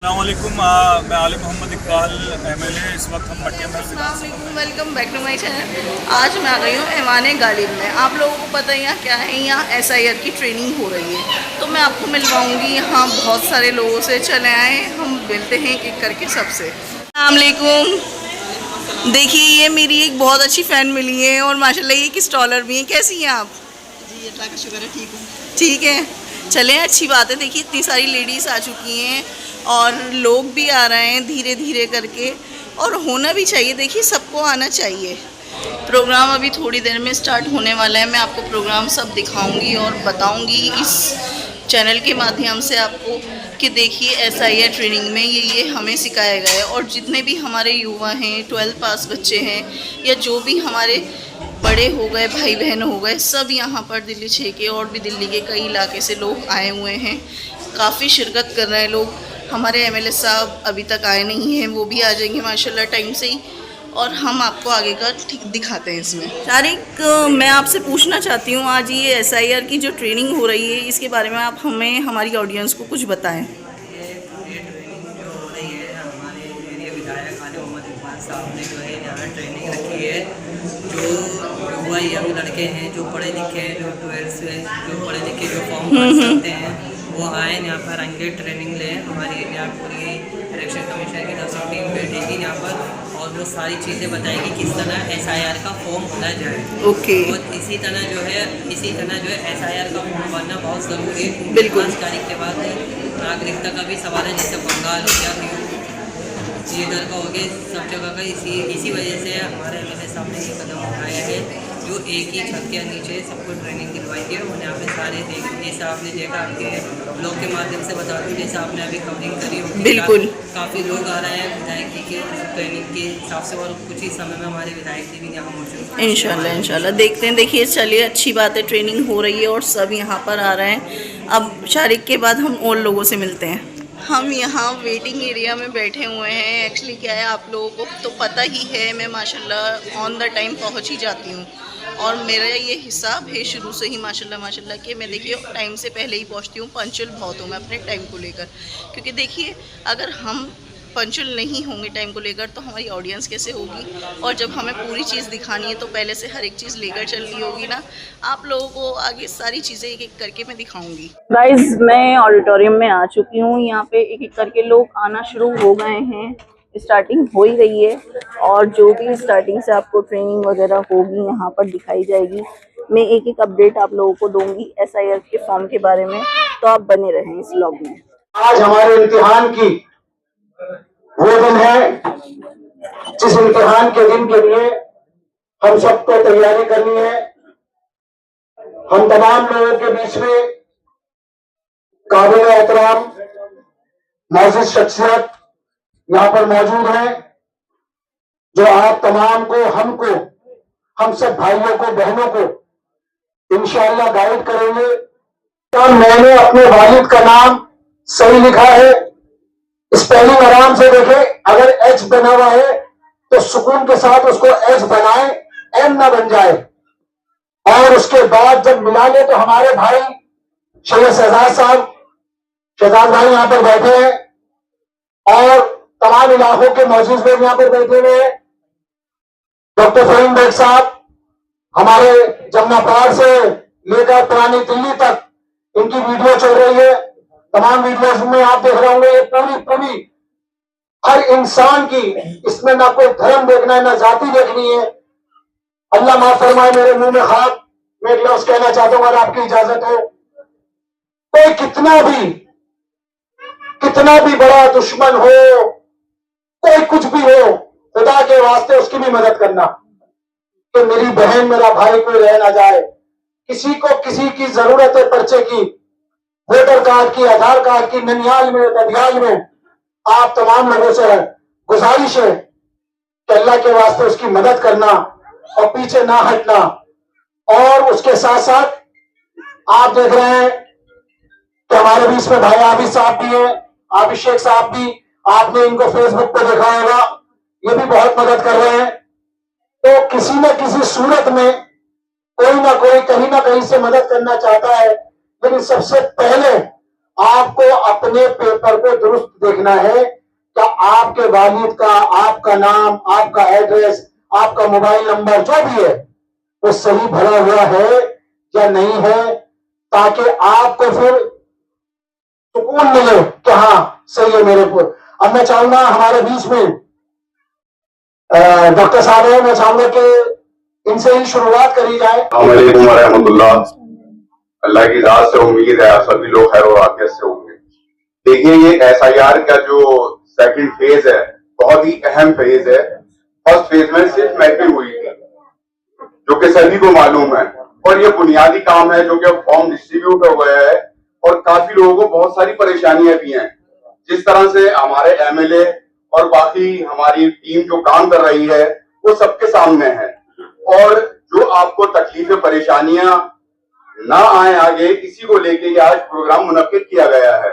अस्सलामुअलैकुम, मैं आलिम मोहम्मद इकबाल MLA। इस वक्त हम मटिया में। Welcome back to my channel. आज मैं आ गई हूँ ऐवान गालिब में। आप लोगों को पता है यहाँ क्या है, यहाँ SIR की ट्रेनिंग हो रही है, तो मैं आपको मिलवाऊंगी। यहाँ बहुत सारे लोगों से, चले आए हम मिलते हैं एक एक करके सबसे। अस्सलाम वालेकुम। देखिए ये मेरी एक बहुत अच्छी फ़ैन मिली है और माशाल्लाह ये एक स्टॉलर भी हैं। कैसी हैं आप? जी अल्लाह का शुक्र है, ठीक हूँ। ठीक है, चलें, अच्छी बात है। देखिए इतनी सारी लेडीज़ आ चुकी हैं और लोग भी आ रहे हैं धीरे धीरे करके, और होना भी चाहिए। देखिए सबको आना चाहिए। प्रोग्राम अभी थोड़ी देर में स्टार्ट होने वाला है। मैं आपको प्रोग्राम सब दिखाऊंगी और बताऊंगी इस चैनल के माध्यम से आपको कि देखिए SIR ट्रेनिंग में ये हमें सिखाया गया है। और जितने भी हमारे युवा हैं, 12 पास बच्चे हैं, या जो भी हमारे बड़े हो गए, भाई बहन हो गए, सब यहाँ पर दिल्ली 6 के और भी दिल्ली के कई इलाके से लोग आए हुए हैं। काफ़ी शिरकत कर रहे हैं लोग। हमारे MLA साहब अभी तक आए नहीं हैं, वो भी आ जाएंगे माशाल्लाह टाइम से ही, और हम आपको आगे का ठीक दिखाते हैं इसमें। तारिक, मैं आपसे पूछना चाहती हूँ, आज ये SIR की जो ट्रेनिंग हो रही है, इसके बारे में आप हमें, हमारी ऑडियंस को कुछ बताएं। ये ट्रेनिंग जो हो रही है, हमारे एरिया विधायक आलिम मोहम्मद इकबाल साहब ने जो है यहाँ ट्रेनिंग रखी है। जो युवा यंग लड़के हैं, जो पढ़े लिखे हैं, जो 12 से जो पढ़े लिखे जो फॉर्म भर सकते हैं, वो आए यहाँ पर आएंगे, ट्रेनिंग लें। हमारी एरिया पूरी इलेक्शन कमीशन की तरफ से टीम बैठेगी यहाँ पर, और वो सारी चीज़ें बताएगी किस तरह SIR का फॉर्म भरा जाए। ओके। और इसी तरह जो है SIR का फॉर्म भरना बहुत ज़रूरी है। बिल्कुल। 5 तारीख के बाद नागरिकता का भी सवाल है, जैसे बंगाल हो गया, इधर का हो गया, सब जगह का। इसी वजह से हमारे MLA साहब ने ये कदम उठाया है, जो एक ही छत के नीचे सबको ट्रेनिंग दिलवाई है। और यहाँ पे सारे जैसे आपने देखा, आपके ब्लॉग के माध्यम से बता दूँ, जैसे आपने अभी कवरिंग करी होगी, बिल्कुल। काफ़ी लोग आ रहे हैं विधायक जी के ट्रेनिंग के हिसाब से, और कुछ ही समय में हमारे विधायक जी भी यहाँ मौजूद हैं। इंशाल्लाह देखते हैं। देखिए चलिए, अच्छी बात है, ट्रेनिंग हो रही है और सब यहाँ पर आ रहे हैं। अब शारिक के बाद हम और लोगों से मिलते हैं। हम यहाँ वेटिंग एरिया में बैठे हुए हैं। एक्चुअली क्या है, आप लोगों को तो पता ही है, मैं माशाल्लाह ऑन द टाइम पहुँच ही जाती हूँ, और मेरा ये हिसाब है शुरू से ही माशाल्लाह कि मैं देखिए टाइम से पहले ही पहुँचती हूँ। पंचुअल बहुत हूँ मैं अपने टाइम को लेकर, क्योंकि देखिए अगर हम पंचुअल नहीं होंगे टाइम को लेकर तो हमारी ऑडियंस कैसे होगी, और जब हमें पूरी चीज़ दिखानी है तो पहले से हर एक चीज़ लेकर चलनी होगी ना। आप लोगों को आगे सारी चीज़ें एक एक करके मैं दिखाऊंगी। गाइस, मैं ऑडिटोरियम में आ चुकी हूँ। यहाँ पे एक एक करके लोग आना शुरू हो गए हैं, स्टार्टिंग हो ही रही है, और जो भी स्टार्टिंग से आपको ट्रेनिंग वगैरह होगी यहाँ पर दिखाई जाएगी। मैं एक एक अपडेट आप लोगों को दूंगी SIR के फॉर्म के बारे में, तो आप बने रहें इस व्लॉग में। आज हमारे इम्तिहान की वो दिन है जिस इम्तिहान के दिन के लिए हम सबको तैयारी करनी है। हम तमाम लोगों के बीच में काबिल एहतराम मौजूद शख्सियत यहाँ पर मौजूद है, जो आप तमाम को, हमको, हम सब भाइयों को, बहनों को इंशाअल्लाह गाइड करेंगे। तो मैंने अपने वालिद का नाम सही लिखा है, स्पेलिंग आराम से देखें। अगर H बना हुआ है तो सुकून के साथ उसको H बनाए, M ना बन जाए। और उसके बाद जब मिला ले तो हमारे भाई शहजाद साहब, शहजाद भाई यहाँ पर बैठे हैं, और तमाम इलाकों के मौजूद लोग यहाँ पर बैठे हुए हैं। डॉक्टर फहीम बेग साहब हमारे जमुनापार से लेकर पुरानी दिल्ली तक इनकी वीडियो चल रही है। तमाम वीडियोस में आप देख रहे होंगे, ये पूरी हर इंसान की, इसमें ना कोई धर्म देखना है, ना जाति देखनी है। अल्लाह माफ फरमाए, मेरे मुंह में खाक, मैं एक लफ्ज कहना चाहता हूं अगर आपकी इजाजत हो। कोई कितना भी बड़ा दुश्मन हो, कोई कुछ भी हो, खुदा के वास्ते उसकी भी मदद करना, कि मेरी बहन, मेरा भाई कोई रह ना जाए। किसी को किसी की जरूरत है पर्चे की, वोटर कार्ड की, आधार कार्ड की, ननियाल में, ददियाल में, आप तमाम लोगों से गुजारिश है कि अल्लाह के वास्ते उसकी मदद करना और पीछे ना हटना। और उसके साथ साथ आप देख रहे हैं कि हमारे बीच में भाई आबिद साहब भी हैं, आबिद शेख साहब भी, आपने इनको फेसबुक पर देखा होगा, ये भी बहुत मदद कर रहे हैं। तो किसी न किसी सूरत में कोई ना कोई कहीं ना कहीं से मदद करना चाहता है, लेकिन सबसे पहले आपको अपने पेपर को दुरुस्त देखना है कि आपके वालिद का, आपका नाम, आपका एड्रेस, आपका मोबाइल नंबर जो भी है वो सही भरा हुआ है या नहीं है, ताकि आपको फिर सुकून मिले कि हाँ सही है मेरे को। अब मैं चाहूंगा हमारे बीच में डॉक्टर साहब है, मैं चाहूंगा कि इनसे ही शुरुआत करी जाए। अस्सलामुअलैकुम रहमतुल्लाह। अल्लाह की ज़ात से उम्मीद है आप सभी लोग खैर और आफियत से होंगे। देखिए, ये SIR का जो सेकंड फेज है बहुत ही अहम फेज है। फर्स्ट फेज में सिर्फ मैट्रिक हुई थी जो कि सभी को मालूम है, और ये बुनियादी काम है जो कि अब फॉर्म डिस्ट्रीब्यूट हो गया है और काफी लोगों को बहुत सारी परेशानियां भी हैं। जिस तरह से हमारे MLA और बाकी हमारी टीम जो काम कर रही है वो सबके सामने है, और जो आपको तकलीफें परेशानियां ना आए आगे, इसी को लेके ये आज प्रोग्राम मुनक्किद किया गया है।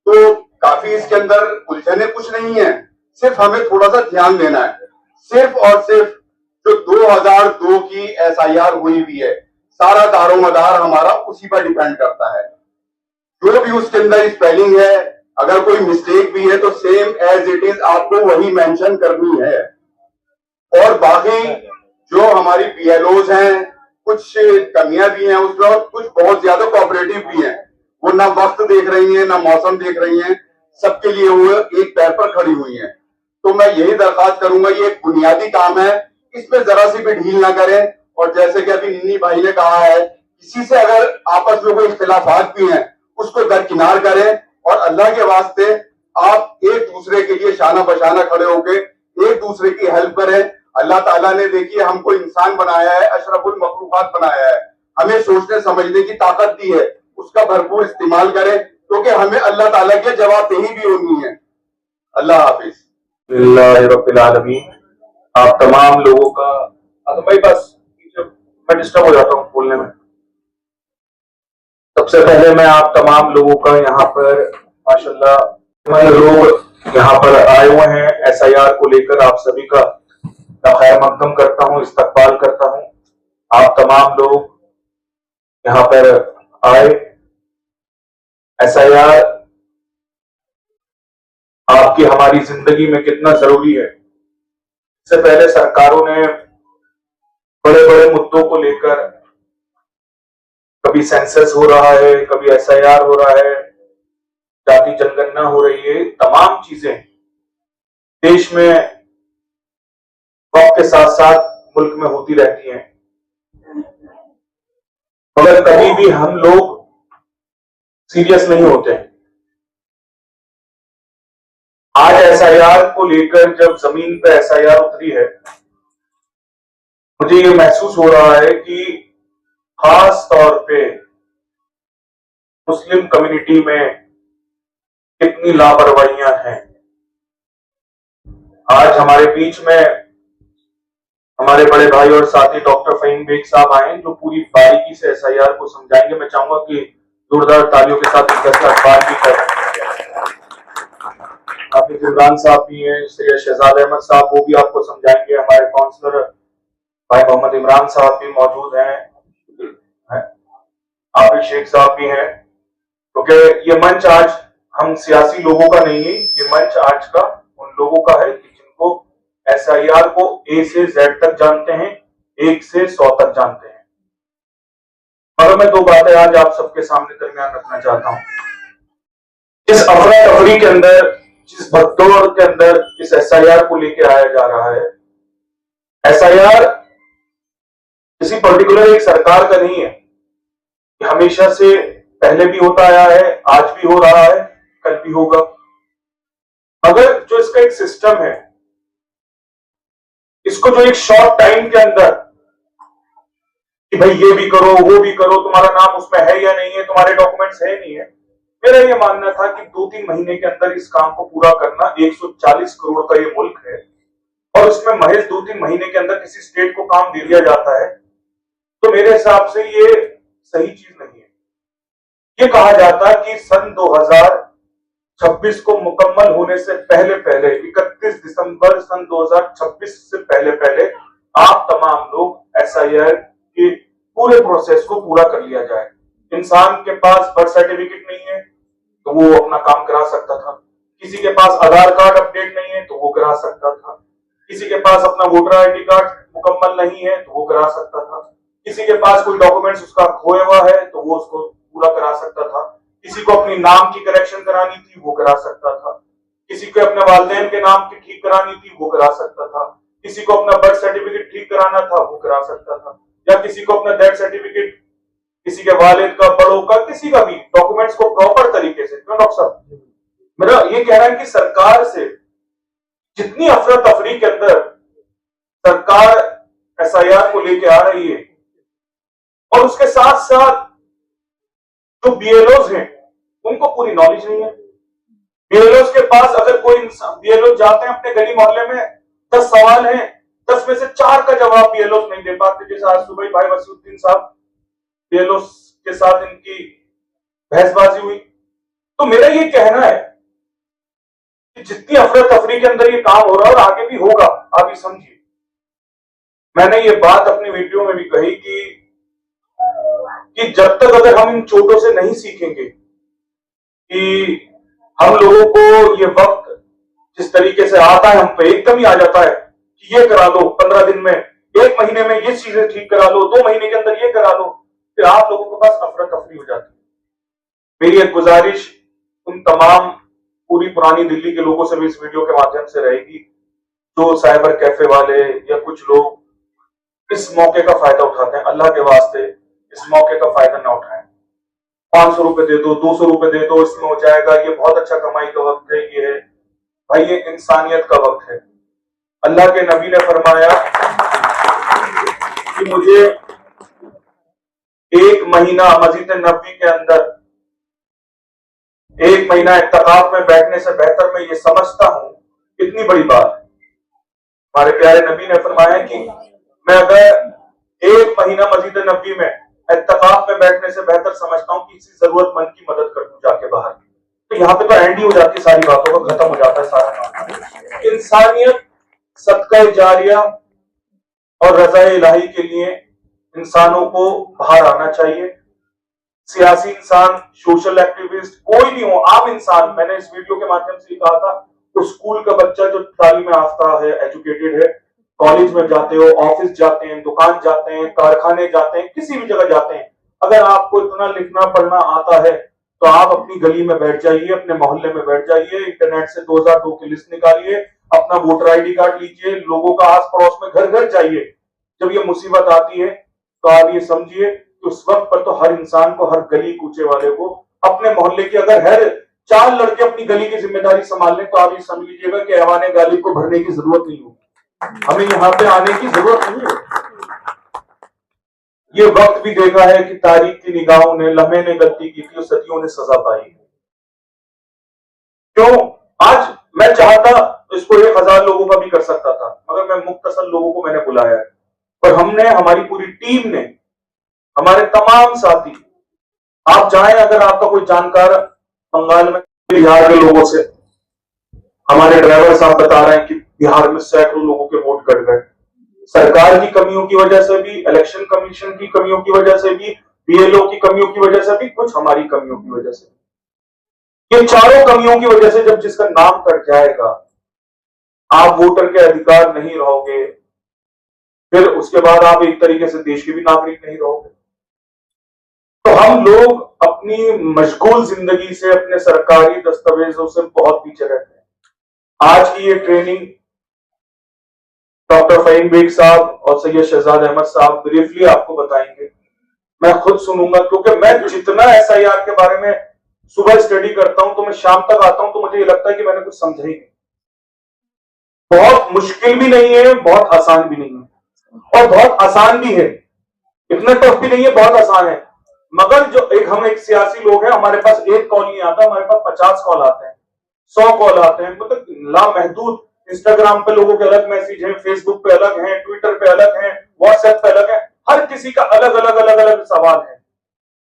तो काफी इसके अंदर उलझने कुछ नहीं है, सिर्फ हमें थोड़ा सा ध्यान देना है। सिर्फ और सिर्फ जो 2002 की SIR हुई हुई है, सारा दारोमदार हमारा उसी पर डिपेंड करता है। जो भी उसके अंदर स्पेलिंग है, अगर कोई मिस्टेक भी है तो सेम एज इट इज आपको वही मेंशन करनी है। और बाकी जो हमारी BLOs हैं, कुछ कमियां भी हैं उसमें, और कुछ बहुत ज्यादा कोऑपरेटिव भी हैं। वो ना वक्त देख रही हैं ना मौसम देख रही हैं, सबके लिए वो एक पैर पर खड़ी हुई हैं। तो मैं यही दरखास्त करूंगा, ये एक बुनियादी काम है, इसमें जरा सी भी ढील ना करें। और जैसे कि अभी निन्नी भाई ने कहा है, किसी से अगर आपस में कोई इख्तिलाफात भी हैं उसको दरकिनार करें, और अल्लाह के वास्ते आप एक दूसरे के लिए शाना बशाना खड़े होके एक दूसरे की हेल्प करें। अल्लाह ताला ने देखिए हमको इंसान बनाया है, अशरफुल मखलूकात बनाया है, हमें सोचने समझने की ताकत दी है, उसका भरपूर इस्तेमाल करें, क्योंकि हमें अल्लाह ताला के जवाबदेही भी होनी है। अल्लाह हाफिज। रब्बिल आलमीन। आप तमाम लोगों का भाई बस मैं डिस्टर्ब हो जाता हूँ बोलने में। सबसे पहले मैं आप तमाम लोगों का यहाँ पर माशाल्लाह लोग यहाँ पर आए हुए हैं SIR को लेकर, आप सभी का खैर मकदम करता हूँ, इस्तकबाल करता हूँ। आप तमाम लोग यहाँ पर आए। SIR आपकी हमारी जिंदगी में कितना जरूरी है। इससे पहले सरकारों ने बड़े बड़े मुद्दों को लेकर, कभी सेंसस हो रहा है, कभी SIR हो रहा है, जाति जनगणना हो रही है, तमाम चीजें देश में वक्त के साथ साथ मुल्क में होती रहती हैं, मगर कभी भी हम लोग सीरियस नहीं होते हैं। आज SIR को लेकर जब जमीन पे SIR उतरी है, मुझे ये महसूस हो रहा है कि खास तौर पे मुस्लिम कम्युनिटी में कितनी लापरवाहियां हैं। आज हमारे बीच में हमारे बड़े भाई और साथी डॉक्टर फहीम बेग साहब आए जो पूरी बारीकी से SIR को समझाएंगे। मैं चाहूंगा कि जोरदार तालियों के साथ इनका इस्तकबाल भी करें। हाफिज इमरान साहब भी हैं, सैयद शहजाद अहमद साहब, वो भी आपको समझाएंगे। हमारे काउंसलर भाई मोहम्मद इमरान साहब भी मौजूद हैं, आबिद शेख साहब भी हैं। क्योंकि ये मंच आज हम सियासी लोगों का नहीं है, ये मंच आज का उन लोगों का है जिनको SIR को A से Z तक जानते हैं, 1 से 100 तक जानते हैं। मगर मैं दो बातें आज आप सबके सामने दरमियान रखना चाहता हूं। इस अफरा तफरी के अंदर, जिस भगदौड़ के अंदर इस SIR को लेके आया जा रहा है, SIR किसी पर्टिकुलर एक सरकार का नहीं है, ये हमेशा से पहले भी होता आया है, आज भी हो रहा है, कल भी होगा। मगर जो इसका एक सिस्टम है, इसको जो एक शॉर्ट टाइम के अंदर कि भाई ये भी करो वो भी करो, तुम्हारा नाम उसमें है या नहीं है, तुम्हारे डॉक्यूमेंट्स है नहीं है, मेरा ये मानना था कि 2-3 महीने के अंदर इस काम को पूरा करना। 140 करोड़ का ये मुल्क है और उसमें महज 2-3 महीने के अंदर किसी स्टेट को काम दे दिया जाता है, तो मेरे हिसाब से ये सही चीज नहीं है। ये कहा जाता कि सन 2026 को मुकम्मल होने से पहले 31 दिसंबर सन 2026 से पहले आप तमाम लोग SIR के पूरे प्रोसेस को पूरा कर लिया जाए। इंसान के पास बर्थ सर्टिफिकेट नहीं है, तो वो अपना काम करा सकता था। किसी के पास आधार कार्ड अपडेट नहीं है तो वो करा सकता था। किसी के पास अपना वोटर आईडी कार्ड मुकम्मल नहीं है तो वो करा सकता था। किसी के पास कोई डॉक्यूमेंट्स उसका खोया हुआ है तो वो उसको पूरा करा सकता था। किसी को अपनी नाम की करेक्शन करानी थी वो करा सकता था। किसी को अपने वालिदैन के नाम की ठीक करानी थी वो करा सकता था। किसी को अपना बर्थ सर्टिफिकेट ठीक कराना था वो करा सकता था। या किसी को अपना डेथ सर्टिफिकेट, किसी के वालिद का, बड़ों का, किसी का भी डॉक्यूमेंट्स को प्रॉपर तरीके से। क्यों डॉक्टर साहब, मेरा ये कहना है कि सरकार से जितनी अफरा तफरी के अंदर सरकार एसआईआर को लेके आ रही है, और उसके साथ साथ जो बीएलओज हैं उनको पूरी नॉलेज नहीं है। बीएलओज के पास अगर कोई बीएलओ जाते हैं अपने गली मोहल्ले में, 10 सवाल हैं, 10 में से 4 का जवाब बीएलओज नहीं दे पाते। जैसे आज सुबह भाई वसीउद्दीन साहब बीएलओ के साथ इनकी बहसबाजी हुई। तो मेरा ये कहना है कि जितनी अफरा तफरी के अंदर ये काम हो रहा है और आगे भी होगा, आप ये समझिए। मैंने ये बात अपनी वीडियो में भी कही कि जब तक अगर हम इन चोटों से नहीं सीखेंगे कि हम लोगों को ये वक्त जिस तरीके से आता है, हम पे एकदम ही आ जाता है कि ये करा लो 15 दिन में, 1 महीने में ये चीजें ठीक करा लो, 2 महीने के अंदर ये करा लो, फिर आप लोगों के पास अफरा तफरी हो जाती है। मेरी एक गुजारिश उन तमाम पूरी पुरानी दिल्ली के लोगों से भी इस वीडियो के माध्यम से रहेगी, जो साइबर कैफे वाले या कुछ लोग इस मौके का फायदा उठाते हैं, अल्लाह के वास्ते इस मौके का फायदा ना उठाएं। 500 रुपए दे दो, 200 रुपए दे दो, इसमें हो जाएगा, ये बहुत अच्छा कमाई का वक्त है, ये है भाई, ये इंसानियत का वक्त है। अल्लाह के नबी ने फरमाया कि मुझे 1 महीना मस्जिद नबी के अंदर 1 महीना इत्तिकाफ में बैठने से बेहतर मैं ये समझता हूं, कितनी बड़ी बात है। हमारे प्यारे नबी ने फरमाया कि मैं अगर 1 महीना मस्जिद नबी में इत्तिकाफ में बैठने से बेहतर समझता हूं कि किसी जरूरतमंद की मदद कर दूं जाके बाहर। तो यहाँ पे तो एंड ही हो जाती है सारी बातों का, खत्म हो जाता है सारा। इंसानियत, सदका जारिया और रज़ा इलाही के लिए इंसानों को बाहर आना चाहिए। सियासी इंसान, सोशल एक्टिविस्ट, कोई भी हो, आम इंसान। मैंने इस वीडियो के माध्यम से कहा था, तो स्कूल का बच्चा जो तालीम याफ्ता है, एजुकेटेड है, कॉलेज में जाते हो, ऑफिस जाते हैं, दुकान जाते हैं, कारखाने जाते हैं, किसी भी जगह जाते हैं, अगर आपको इतना लिखना पढ़ना आता है तो आप अपनी गली में बैठ जाइए, अपने मोहल्ले में बैठ जाइए, इंटरनेट से 2002 की लिस्ट निकालिए, अपना वोटर आईडी कार्ड लीजिए, लोगों का आस पड़ोस में घर घर जाइए। जब ये मुसीबत आती है तो आप ये समझिए कि उस वक्त पर तो हर इंसान को, हर गली कूचे वाले को, अपने मोहल्ले की अगर हर 4 लड़के अपनी गली की जिम्मेदारी संभाल लें तो आप ये समझ लीजिएगा कि ऐवान गालिब को भरने की जरूरत नहीं होगी, हमें यहाँ पे आने की जरूरत नहीं है। ये वक्त भी देखा है कि तारीख की निगाहों ने, लम्हे ने गलती की थी और सदियों ने सजा पाई। क्यों? आज मैं चाहता इसको 1000 लोगों का भी कर सकता था, मगर मैं मुख्तसर लोगों को मैंने बुलाया है, और हमने, हमारी पूरी टीम ने, हमारे तमाम साथी, आप जाएं, अगर आपका कोई जानकार बंगाल में, बिहार के लोगों से, हमारे ड्राइवर साहब बता रहे हैं कि बिहार में सैकड़ों लोगों के वोट कट गए, सरकार की कमियों की वजह से भी, इलेक्शन कमीशन की कमियों की वजह से भी, बीएलओ की कमियों की वजह से भी, कुछ हमारी कमियों की वजह से। ये चारों कमियों की वजह से जब जिसका नाम कट जाएगा, आप वोटर के अधिकार नहीं रहोगे, फिर उसके बाद आप एक तरीके से देश के भी नागरिक नहीं रहोगे। तो हम लोग अपनी मशगूल जिंदगी से, अपने सरकारी दस्तावेजों से बहुत पीछे रहते हैं। आज की ये ट्रेनिंग डॉक्टर फहीम बेग साहब और सैयद शहजाद अहमद साहब ब्रीफली आपको बताएंगे, मैं खुद सुनूंगा, क्योंकि मैं जितना एसआईआर के बारे में सुबह स्टडी करता हूं तो मैं शाम तक आता हूं तो मुझे ये लगता है कि मैंने कुछ समझा ही नहीं। बहुत मुश्किल भी नहीं है, बहुत आसान भी नहीं है, और बहुत आसान भी है, इतना टफ भी नहीं है, बहुत आसान है। मगर जो हम एक सियासी लोग हैं, हमारे पास एक कॉल नहीं आता, हमारे पास 50 कॉल आते हैं, 100 कॉल आते हैं, मतलब लामहदूद। इंस्टाग्राम पे लोगों के अलग मैसेज हैं, फेसबुक पे अलग हैं, ट्विटर पे अलग हैं, व्हाट्सएप पे अलग है, हर किसी का अलग अलग अलग अलग सवाल है।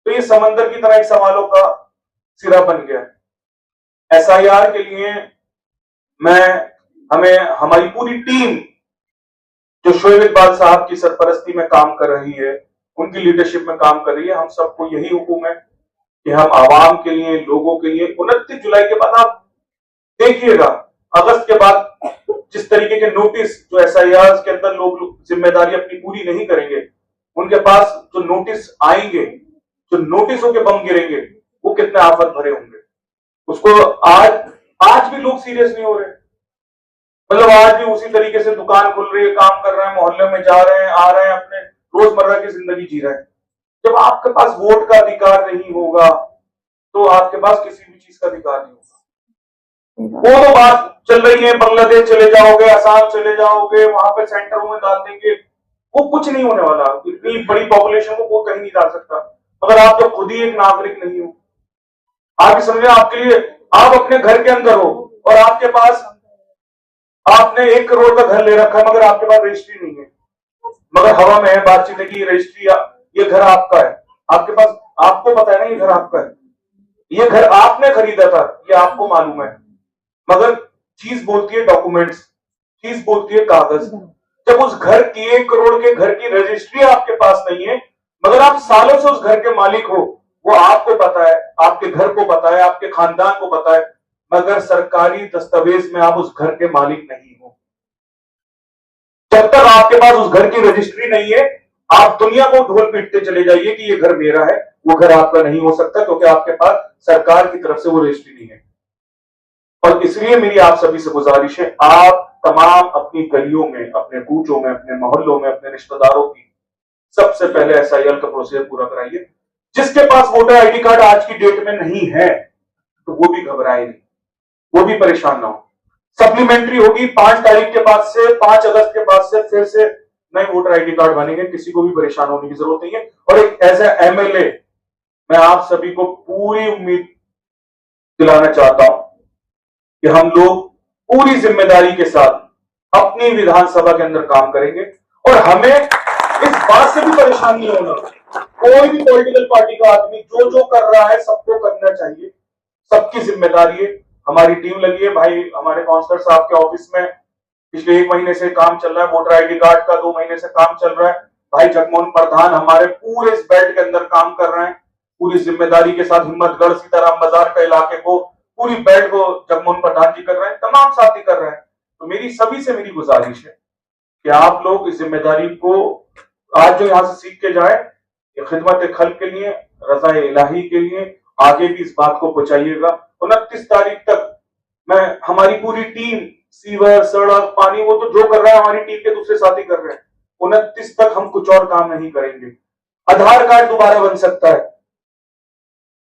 तो ये समंदर की तरह एक सवालों का सिरा बन गया है। एसआईआर के लिए हमारी पूरी टीम जो शोएब इकबाल साहब की सरपरस्ती में काम कर रही है, उनकी लीडरशिप में काम कर रही है, हम सबको यही हुक्म है कि हम आवाम के लिए, लोगों के लिए 29 जुलाई के बाद आप देखिएगा, अगस्त के बाद जिस तरीके के नोटिस जो SIR के अंदर लोग जिम्मेदारी अपनी पूरी नहीं करेंगे, उनके पास जो नोटिस आएंगे, जो नोटिसों के बम गिरेंगे, वो कितने आफत भरे होंगे। उसको आज भी लोग सीरियस नहीं हो रहे। मतलब आज भी उसी तरीके से दुकान खुल रही है, काम कर रहे हैं, मोहल्ले में जा रहे हैं, आ रहे हैं, अपने रोजमर्रा की जिंदगी जी रहे हैं। जब आपके पास वोट का अधिकार नहीं होगा तो आपके पास किसी भी चीज का अधिकार नहीं होगा। वो तो बात चल रही है, बांग्लादेश चले जाओगे, असम चले जाओगे, वहां पे सेंटरों में डाल देंगे, वो कुछ नहीं होने वाला। इतनी बड़ी पॉपुलेशन को वो कहीं नहीं डाल सकता। मगर आप जब खुद ही एक नागरिक नहीं हो, आप समझे, आपके लिए आप अपने घर के अंदर हो और आपके पास, आपने 1 करोड़ का घर ले रखा है मगर आपके पास रजिस्ट्री नहीं है, मगर हवा में है बातचीत है कि रजिस्ट्री, ये घर आपका है, आपके पास, आपको पता है ना ये घर आपका है, ये घर आपने खरीदा था, ये आपको मालूम है। मगर चीज बोलती है डॉक्यूमेंट्स, चीज बोलती है कागज। जब उस घर की 1 करोड़ के घर की रजिस्ट्री आपके पास नहीं है, मगर आप सालों से उस घर के मालिक हो, वो आपको पता है, आपके घर को पता है, आपके खानदान को पता है, मगर सरकारी दस्तावेज में आप उस घर के मालिक नहीं हो। जब तक आपके पास उस घर की रजिस्ट्री नहीं है, आप दुनिया को ढोल पीटते चले जाइए कि ये घर मेरा है, वो घर आपका नहीं हो सकता, क्योंकि आपके पास सरकार की तरफ से वो रजिस्ट्री नहीं है। और इसलिए मेरी आप सभी से गुजारिश है, आप तमाम अपनी गलियों में, अपने कूचों में, अपने मोहल्लों में, अपने रिश्तेदारों की सबसे पहले SIR का प्रोसीजर पूरा कराइए। जिसके पास वोटर ID कार्ड आज की डेट में नहीं है तो वो भी घबराए नहीं, वो भी परेशान ना हो। सप्लीमेंट्री होगी 5 तारीख के बाद से, 5 अगस्त के बाद से फिर से नए वोटर ID कार्ड बनेंगे, किसी को भी परेशान होने की जरूरत नहीं है। और एक ऐसा MLA मैं आप सभी को पूरी उम्मीद दिलाना चाहता हूं कि हम लोग पूरी जिम्मेदारी के साथ अपनी विधानसभा के अंदर काम करेंगे और हमें इस बात से भी परेशान नहीं होना। कोई भी पॉलिटिकल पार्टी का आदमी जो जो कर रहा है सबको करना चाहिए, सबकी जिम्मेदारी है। हमारी टीम लगी है भाई, हमारे काउंसलर साहब के ऑफिस में पिछले 1 महीने से काम चल रहा है, वोटर ID कार्ड का 2 महीने से काम चल रहा है। भाई जगमोहन प्रधान हमारे पूरे इस बेल्ट के अंदर काम कर रहे हैं, पूरी जिम्मेदारी के साथ। हिम्मतगढ़ सीताराम बाजार का इलाके को, पूरी बेल्ट को जगमोहन प्रधान जी कर रहे हैं, तमाम साथी कर रहे हैं। तो मेरी सभी से मेरी गुजारिश है कि आप लोग इस जिम्मेदारी को आज जो यहां से सीख के जाए, खिदमत खल्क के लिए, रज़ा इलाही के लिए आगे भी इस बात को पहुंचाइएगा। 29 तारीख तक मैं, हमारी पूरी टीम, सीवर, सड़क, पानी, वो तो जो कर रहा है हमारी टीम के दूसरे साथी कर रहे हैं। 29 तक हम कुछ और काम नहीं करेंगे। आधार कार्ड दोबारा बन सकता है,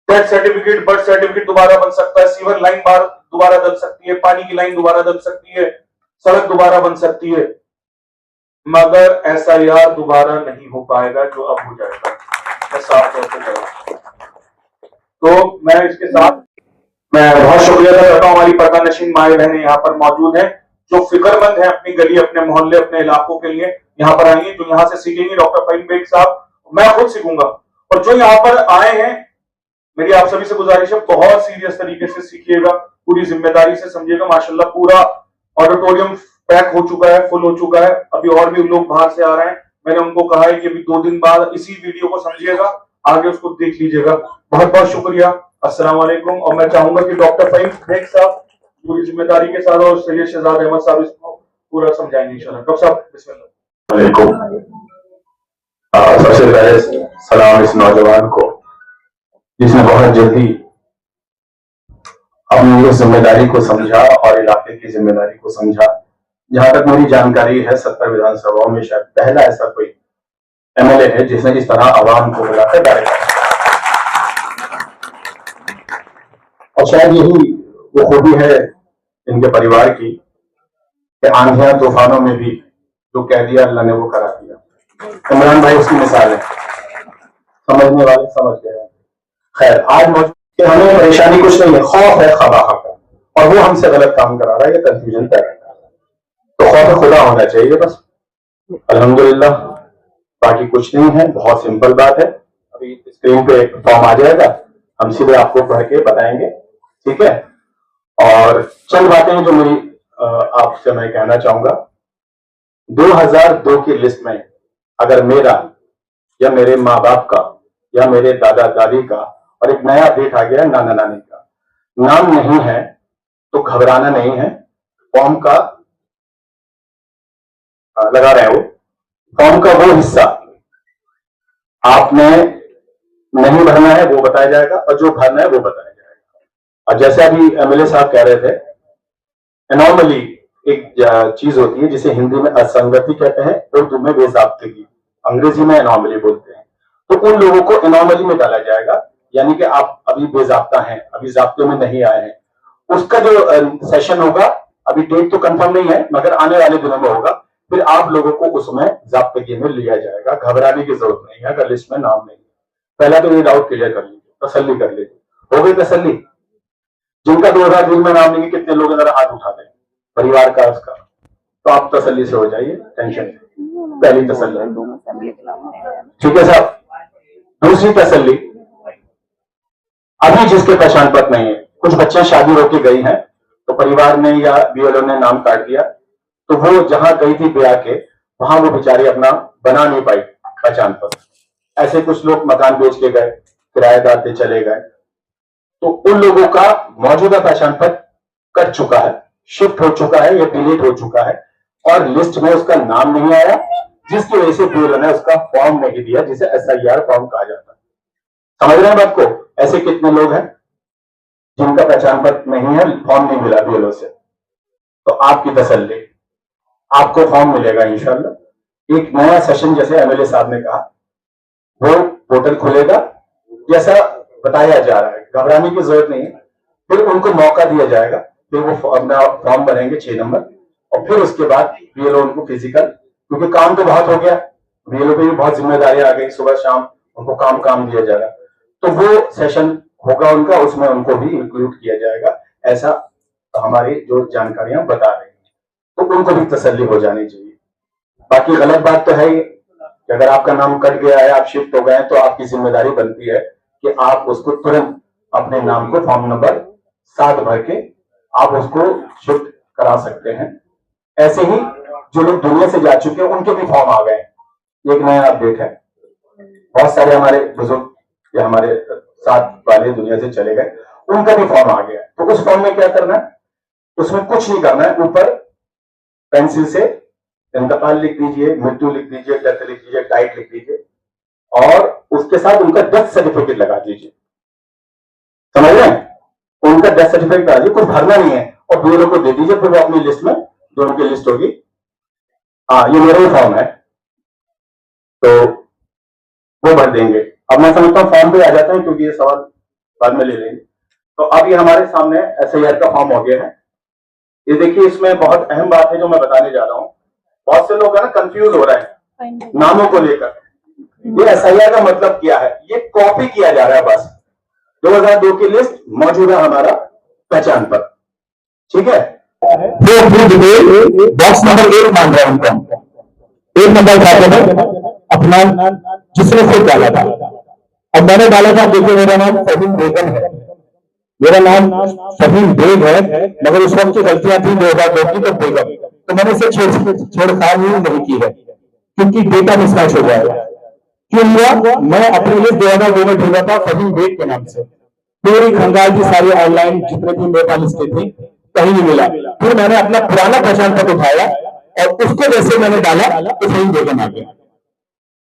डेथ सर्टिफिकेट, बर्थ सर्टिफिकेट दोबारा बन सकता है, सीवर लाइन बार दोबारा डल सकती है, पानी की लाइन दोबारा डल सकती है, सड़क दोबारा बन सकती है, मगर SIR दोबारा नहीं हो पाएगा जो अब हो जाएगा। मैं साफ तौर पर कह, तो मैं इसके साथ मैं बहुत शुक्रिया अदा करता हूँ हमारी पर्दा नशीन माए बहनें यहाँ पर मौजूद हैं, जो फिक्रमंद है अपनी गली, अपने मोहल्ले, अपने इलाकों के लिए यहाँ पर आई है, जो यहाँ से सीखेंगे। डॉक्टर फहीम बेग साहब, मैं खुद सीखूंगा, और जो यहाँ पर आए हैं, मेरी आप सभी से गुजारिश है बहुत सीरियस तरीके से सीखिएगा, पूरी जिम्मेदारी से समझिएगा। माशाल्लाह पूरा ऑडिटोरियम पैक हो चुका है, फुल हो चुका है, अभी और भी लोग बाहर से आ रहे हैं। मैंने उनको कहा है कि अभी 2 दिन बाद इसी वीडियो को समझिएगा, आगे उसको देख लीजिएगा। बहुत बहुत शुक्रिया, अस्सलाम वालेकुम। और मैं चाहूंगा कि डॉक्टर फहीम बेग साहब पूरी जिम्मेदारी के साथ और सैयद शहजाद अहमद साहब इसको पूरा समझाएंगे इंशाल्लाह। डॉक्टर साहब बिस्मिल्लाह। सबसे पहले सलाम इस नौजवान को जिसने बहुत जल्दी अपनी इस जिम्मेदारी को समझा और इलाके की जिम्मेदारी को समझा। जहां तक मेरी जानकारी है 70 विधानसभाओं में शायद पहला ऐसा कोई MLA है जिसने इस तरह आवाम को बुलाकर डायरेक्ट, और शायद यही वो खूबी है इनके परिवार की कि आंधियां तूफानों में भी जो कह दिया अल्लाह ने वो करा दिया। इमरान भाई उसकी मिसाल है, समझने वाले समझ गए। खैर, आज हमें परेशानी कुछ नहीं है, खौफ है खबाहा का, और वो हमसे गलत काम करा रहा है, ये कंफ्यूजन पैदा कर रहा है। तो खौफ खुदा होना चाहिए बस, अल्हम्दुलिल्लाह, बाकी कुछ नहीं है। बहुत सिंपल बात है। अभी स्क्रीन पे फॉर्म आ जाएगा, हम सीधे आपको पढ़ के बताएंगे, ठीक है। और चंद बातें जो मेरी आपसे मैं कहना चाहूंगा। 2002 की लिस्ट में अगर मेरा या मेरे माँ बाप का या मेरे दादा दादी का और एक नया अपडेट आ गया है नाना नानी का। नाम नहीं है तो घबराना नहीं है। फॉर्म का लगा रहे हैं वो, फॉर्म का वो हिस्सा आपने नहीं भरना है वो बताया जाएगा, और जो भरना है वो बताया जाएगा। और जैसे अभी एमएलए साहब कह रहे थे, एनॉर्मली एक चीज होती है जिसे हिंदी में असंगति कहते हैं, उर्दू में बेजाब्तगी, अंग्रेजी में एनॉर्मली बोलते हैं। तो उन लोगों को एनॉर्मली में डाला जाएगा, यानी कि आप अभी बेजाब्ता हैं, अभी जाब्ते में नहीं आए हैं। उसका जो सेशन होगा, अभी डेट तो कंफर्म नहीं है मगर आने वाले दिनों में होगा, फिर आप लोगों को उसमें जाब्तगी में लिया जाएगा। घबराने की जरूरत नहीं है अगर लिस्ट में नाम नहीं है। पहला तो ये डाउट क्लियर कर लीजिए, तसल्ली कर लीजिए। हो गई तसल्ली? जिनका 2003 में नाम नहीं है, कितने लोग अगर हाथ उठा दें परिवार का उसका, तो आप तसल्ली से हो जाइए, टेंशन नहीं। पहली तसल्ली, ठीक है साहब। दूसरी तसल्ली, अभी जिसके पहचान पत्र नहीं है, कुछ बच्चे शादी होके गई हैं तो परिवार ने या बीएलओ ने नाम काट दिया, तो वो जहां गई थी ब्याह के, वहां वो बेचारी अपना बना नहीं पाई पहचान पत्र। ऐसे कुछ लोग मकान बेच के गए, किराएदार थे चले गए, तो उन लोगों का मौजूदा पहचान पत्र कट चुका है, शिफ्ट हो चुका है या डिलीट हो चुका है, और लिस्ट में उसका नाम नहीं आया, जिसकी वजह से बीएलओ ने उसका फॉर्म नहीं दिया, जिसे एसआईआर फॉर्म कहा जाता है। समझ रहे हैं बात को? ऐसे कितने लोग हैं जिनका पहचान पत्र नहीं है, फॉर्म नहीं मिला बीएलओ से? तो आपकी तसल्ली, आपको फॉर्म मिलेगा इंशाल्लाह। एक नया सेशन जैसे एमएलए साहब ने कहा, वो पोर्टल खुलेगा जैसा बताया जा रहा है, घबराने की जरूरत नहीं है। फिर उनको मौका दिया जाएगा, फिर वो अपना फॉर्म भरेंगे 6 नंबर, और फिर उसके बाद बीएलओ उनको फिजिकल, क्योंकि काम तो बहुत हो गया, बीएलओ पे भी बहुत जिम्मेदारियां आ गई, सुबह शाम उनको काम दिया जा रहा है, तो वो सेशन होगा उनका, उसमें उनको भी इंक्लूड किया जाएगा, ऐसा हमारी जो जानकारियां बता रही हैं। तो उनको भी तसल्ली हो जानी चाहिए। बाकी गलत बात तो है ही कि अगर आपका नाम कट गया है, आप शिफ्ट हो गए हैं, तो आपकी जिम्मेदारी बनती है कि आप उसको तुरंत अपने नाम को फॉर्म नंबर 7 भर के आप उसको शिफ्ट करा सकते हैं। ऐसे ही जो लोग दुनिया से जा चुके हैं उनके भी फॉर्म आ गए, एक नया अपडेट है। बहुत सारे हमारे बुजुर्ग या हमारे साथ वाले दुनिया से चले गए, उनका भी फॉर्म आ गया। तो उस फॉर्म में क्या करना है? उसमें कुछ नहीं करना है, ऊपर पेंसिल से इंतकाल लिख दीजिए, मृत्यु लिख दीजिए, डेथ लिख दीजिए, डाइट लिख दीजिए, और उसके साथ उनका डेथ सर्टिफिकेट लगा दीजिए। समझ रहे हैं? उनका डेथ सर्टिफिकेट लगा दीजिए, कुछ भरना नहीं है, और बीएलओ को दे दीजिए, फिर वो अपनी लिस्ट में, दोनों की लिस्ट होगी। ये मेरा ही फॉर्म है, तो वो भर देंगे। अब मैं समझता हूँ फॉर्म पे आ जाता है, क्योंकि ये सवाल बाद में ले लेंगे। तो अब ये हमारे सामने एसआईआर का फॉर्म हो गया है। ये देखिए, इसमें बहुत अहम बात है जो मैं बताने जा रहा हूँ। बहुत से लोग है ना कंफ्यूज हो रहे हैं नामों को लेकर। ये एसआईआर का मतलब क्या है? ये कॉपी किया जा रहा है बस 2002 की लिस्ट, मौजूदा हमारा पहचान पत्र, ठीक है। बॉक्स नंबर 1 मान रहा हूं उनको, 1 नंबर खाते में अपना जिसने खुद डाला था। अब मैंने डाला था, देखिए मेरा नाम फहीम बेगम है, मेरा नाम फहीम बेग है, मगर उस वक्त की गलतियां थी 2002 की, तो बेगम, तो मैंने इसे छेड़छाड़ नहीं की है, क्योंकि डेटा मिसमैच हो जाएगा। क्यों हुआ? मैं अपने लिए 2002 में ढूंढा था फहीम बेग के नाम से, पूरी खंगाल की सारी ऑनलाइन जितने भी मेरे लिस्टें थी, कहीं नहीं मिला। फिर मैंने अपना पुराना पहचान पत्र उठाया और उसको जैसे मैंने डाला तो फहीम बेगम आ गया।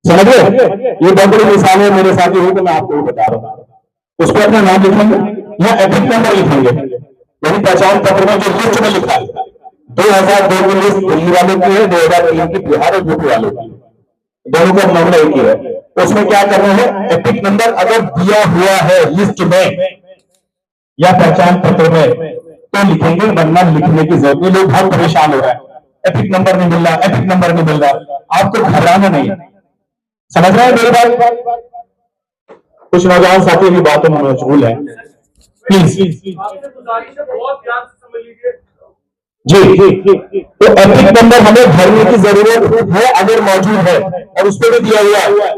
समझ रहे? ये बहुत बड़ी मिसाल है, मेरे साथ ही तो मैं आपको बता रहा हूँ। उस पर अपना नाम लिखेंगे या एपिक नंबर लिखेंगे, यानी पहचान पत्र में जो लिस्ट में लिखा है 2002 की लिस्ट दिल्ली वालों की है, 2003 की बिहार और यूपी वालों की, दोनों का मामला एक ही है। उसमें क्या करना है? एपिक नंबर अगर दिया हुआ है लिस्ट में या पहचान पत्र में तो लिखेंगे, वरना लिखने की जरूरत नहीं। लोग बहुत परेशान हो रहे हैं, एपिक नंबर नहीं मिल रहा, एपिक नंबर नहीं मिल रहा। आपको घबराना नहीं है, समझ रहे हैं मेरी बात? कुछ नौजवान साथी भी बातों में मशगूल है, प्लीज जी। तो एपिक नंबर हमें भरने की जरूरत है अगर मौजूद है, और उस पर भी दिया हुआ है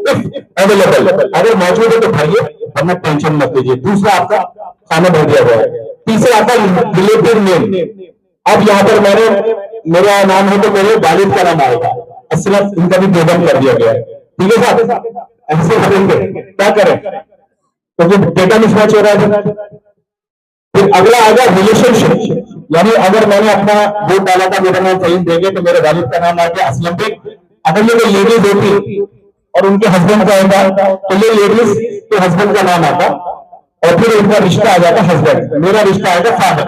अवेलेबल, अगर मौजूद है तो भरिए, वरना टेंशन मत लीजिए। दूसरा आपका खाना भर दिया हुआ है। तीसरा आपका रिलेटिव नेम। अब यहाँ पर मेरा नाम है तो मेरे वालिद का नाम आएगा, सिर्फ इनका भी बेगम कर दिया गया है, ठीक है साहब? ऐसे करेंगे, क्या करें? क्योंकि डेटा मिसमैच हो रहा है। फिर अगला आ गया रिलेशनशिप, यानी अगर मैंने अपना वोट डाला था मेरा नाम फहीम देंगे तो मेरे वालिद का नाम आ गया असलम बेग। अगर ये कोई लेडीज होती और उनके हस्बैंड का होता तो ये लेडीज के हस्बैंड का नाम आता और फिर उनका रिश्ता आ जाता हस्बैंड, मेरा रिश्ता आएगा फादर।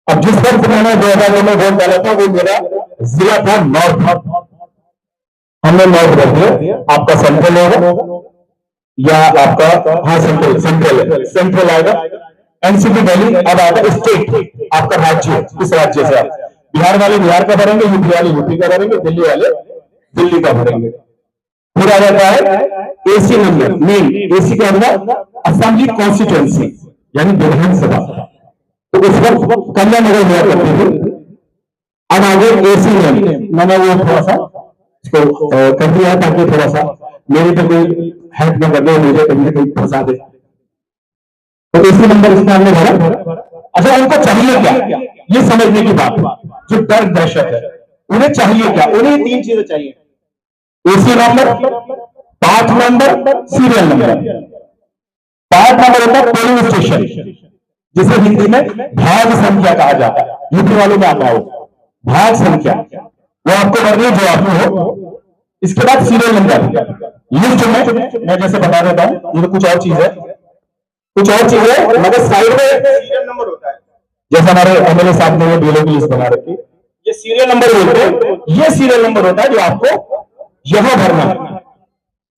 अब जिस वक्त मैंने 2009 में वोट डाला था वो मेरा जिला था नॉर्थ, हमने नॉर्थ रख दिया। आपका सेंट्रल होगा या आपका, हाँ सेंट्रल आएगा। एनसीपी दिल्ली। अब आएगा स्टेट, आपका राज्य, किस राज्य से आप, बिहार वाले बिहार का भरेंगे, यूपी वाले यूपी का भरेंगे, दिल्ली वाले दिल्ली का भरेंगे। फिर आ जाता है एसी नंबर, मेन एसी का होगा असेंबली कॉन्स्टिट्यूएंसी यानी विधानसभा। तो उस वक्त कल्याण नगर हुआ करती थी। अब आगे एसी नेम, मैंने वो थोड़ा सा इसको कर दिया ताकि थोड़ा सा मेरे पे कोई हेल्प न कर दे, मुझे कहीं ना कहीं फंसा दे। तो एसी नंबर इसमें हमने भरा। अच्छा, उनको चाहिए क्या, ये समझने की बात, जो डर दहशत है उन्हें चाहिए क्या, उन्हें 3 चीजें चाहिए। AC number, part number, serial number. Part number होता है पोलिंग स्टेशन, जिसे हिंदी में भाग संख्या कहा जाता है। यूपी वालों में आता हो भाग संख्या, वो आपको भरनी है जो आपको हो। इसके बाद सीरियल नंबर, लिस्ट में मैं जैसे बता देता हूं, ये तो कुछ और चीज है, कुछ और चीज है मगर साइड में सीरियल नंबर होता है। जैसे हमारे एमएलए साहब ने बीएलओ की लिस्ट बना रखी, ये सीरियल नंबर बोलते हैं। ये सीरियल नंबर होता है जो आपको यहां भरना है,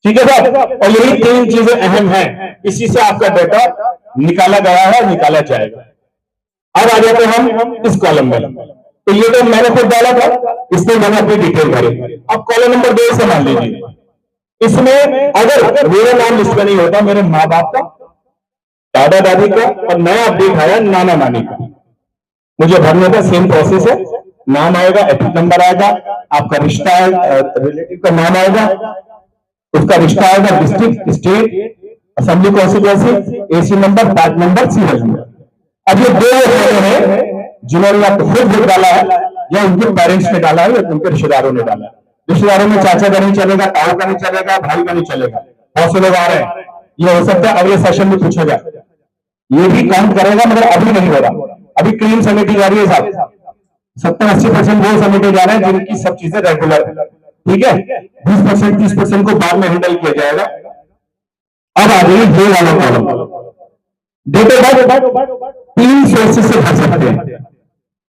ठीक है साहब। और यही 3 चीजें अहम हैं, इसी से आपका डेटा निकाला गया है, निकाला जाएगा। अब आ जाते हैं हम इस कॉलम में। तो ये तो मैंने खुद डाला था, इसमें मैंने अपनी डिटेल भरी। अब कॉलम नंबर 2 से मान लीजिए, इसमें अगर मेरा नाम लिस्ट में नहीं होता, मेरे माँ बाप का, दादा दादी का और नया अपडेट आया नाना नानी का, मुझे भरने का सेम प्रोसेस है। नाम आएगा, एपिक नंबर आएगा, आपका रिश्ता आएगा, रिलेटिव का नाम आएगा, उसका रिश्ता आएगा, district, state, assembly constituency, AC number, part number, serial number. अब ये 2 हैं जिन्होंने या तो खुद वोट डाला है या उनके पेरेंट्स ने डाला है या उनके रिश्तेदारों ने डाला है। रिश्तेदारों में चाचा का नहीं चलेगा, ताऊ का नहीं चलेगा, भाई का नहीं चलेगा। बहुत से लोग आ रहे हैं, ये हो सकता है अगले सेशन में पूछा जाए, ये भी काउंट करेगा मगर अभी नहीं हो रहा। अभी क्लीन समिति जा रही है साहब, 70-80% वो समिति जा रहे हैं जिनकी सब चीजें रेगुलर है, ठीक है। 20% 30% को बाद में हैंडल किया जाएगा। अब आ जाइए दो वाला column. Date of birth 3 sources से भर सकते हैं।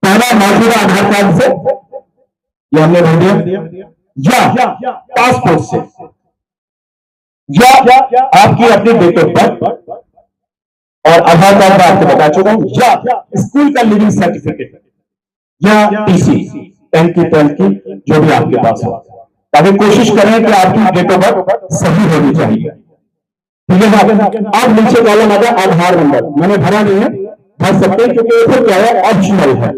पहला मौजूदा आधार कार्ड से, ये हमने भर दिया, या पासपोर्ट से, या आपकी अपनी डेट ऑफ बर्थ और आधार कार्ड में आपको बता चुका हूं, या स्कूल का लिविंग सर्टिफिकेट या टीसी 10th की 12th की जो भी आपके पास हो, ताकि कोशिश करें कि आपकी डेट ऑफ बर्थ सही होनी चाहिए, ठीक है साहब। अब नीचे कॉलम आ गया आधार नंबर, मैंने भरा नहीं है, भर सकते हैं क्योंकि ये क्या है, ऑप्शनल है।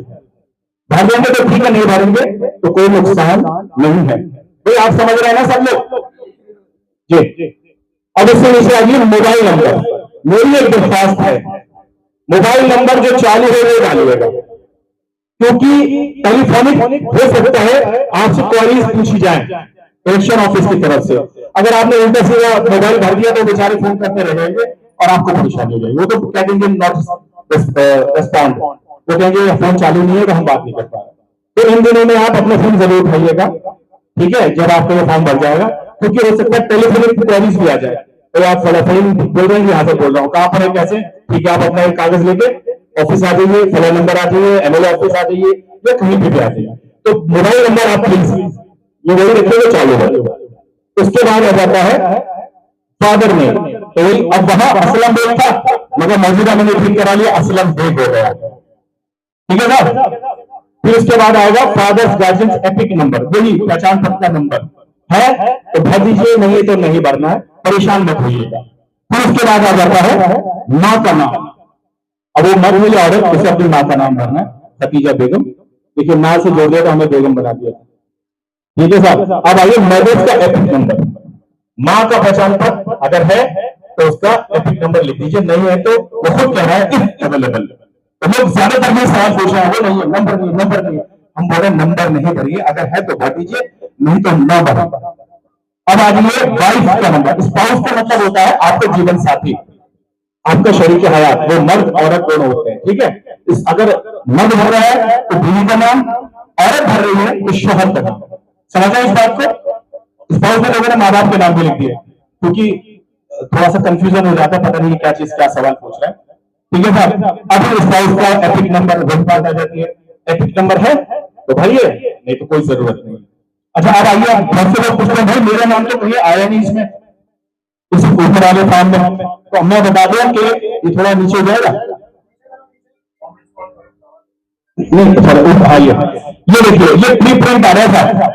भर देंगे तो ठीक है, नहीं भरेंगे तो कोई नुकसान नहीं है। तो आप समझ रहे हैं ना सब लोग जी। अब इससे नीचे आइए मोबाइल नंबर। मेरी एक दरख्वास्त है, मोबाइल नंबर जो चालू है वो डालिएगा, क्योंकि टेलीफोनिक हो सकता है आपसे क्वेरीज पूछी जाए इलेक्शन ऑफिस की तरफ से। अगर आपने उल्टा सीधा मोबाइल भर दिया तो बेचारे फोन करते रह जाएंगे और आपको परेशानी हो जाएगी। वो तो कह देंगे नॉट रेस्पॉन्ड, वो कहेंगे फोन चालू नहीं है तो हम बात नहीं कर पा रहे। तो इन दिनों में आप अपना फोन जरूर उठाइएगा, ठीक है, जब आपका ये फॉर्म भर जाएगा, क्योंकि हो सकता है टेलीफोनिक क्वेरीज भी आ जाए। तो आप फलाफीन बोल रहे हैं, यहाँ से बोल रहा हूँ, कहाँ पर है, कैसे, ठीक है, आप अपना एक कागज लेके ऑफिस आ जाइए, फला नंबर आ जाइए, एमएलए ऑफिस आ जाइए या कहीं भी आ जाइए। तो मोबाइल नंबर आप प्लीज ये वही रखिएगा, चालू है। उसके बाद आ जाता है फादर नेम, तो अब वहां असलम बेग था मगर मौजूदा मैंने ठीक करा लिया, असलम बेग हो गया, ठीक है ना। फिर उसके बाद आएगा फादर्स गार्जियन एपिक नंबर, वही पहचान पत्र का नंबर है तो भर दीजिए, नहीं तो नहीं भरना है, परेशान मत होइएगा। फिर उसके बाद आ जाता है माँ का नाम। अब वो मर मिली औरत, उसे अपनी माँ का नाम भरना है, खतीजा बेगम, देखिए माँ से जोड़ दिया तो हमें बेगम बना दिया, ठीक है साहब। अब आइए मदर्स का एपिक नंबर, माँ का पहचान पत्र अगर है तो उसका एपिक नंबर लिख दीजिए, नहीं है तो वो खुद कह रहा है अवेलेबल। तो लोग ज्यादातर में सवाल पूछ रहे हैं, नहीं नंबर नहीं, नंबर नहीं। हम बोले नंबर नहीं भरिए, अगर है तो भर दीजिए, नहीं तो ना भरिए। अब आ जाइए वाइफ का नंबर। स्पाउस का मतलब होता है आपका जीवन साथी, आपका शरीक हयात, वो मर्द औरत दोनों होते हैं, ठीक है। इस अगर मर्द भर रहा है तो बीवी का नाम, औरत भर रही है तो शोहर का नाम। समझा इस बात को? स्पाउस में लोगों ने माँ बाप के नाम भी लिख दिए, क्योंकि थोड़ा सा कंफ्यूजन हो जाता है, पता नहीं क्या चीज क्या सवाल पूछ रहा है, ठीक है साहब। अब स्पाउस का एपिक नंबर वन पार्ट आ जाती है, एपिक नंबर है तो भाई है, नहीं तो कोई जरूरत नहीं। अच्छा अब आइए, बहुत से लोग पूछ रहे हैं भाई मेरा नाम तो कहीं आया नहीं इसमें, इस ऊपर वाले फॉर्म में, तो मैं बता दूं कि ये थोड़ा नीचे हो जाएगा, नहीं थोड़ा आइए, ये देखिए ये प्री प्रिंट आ रहा था,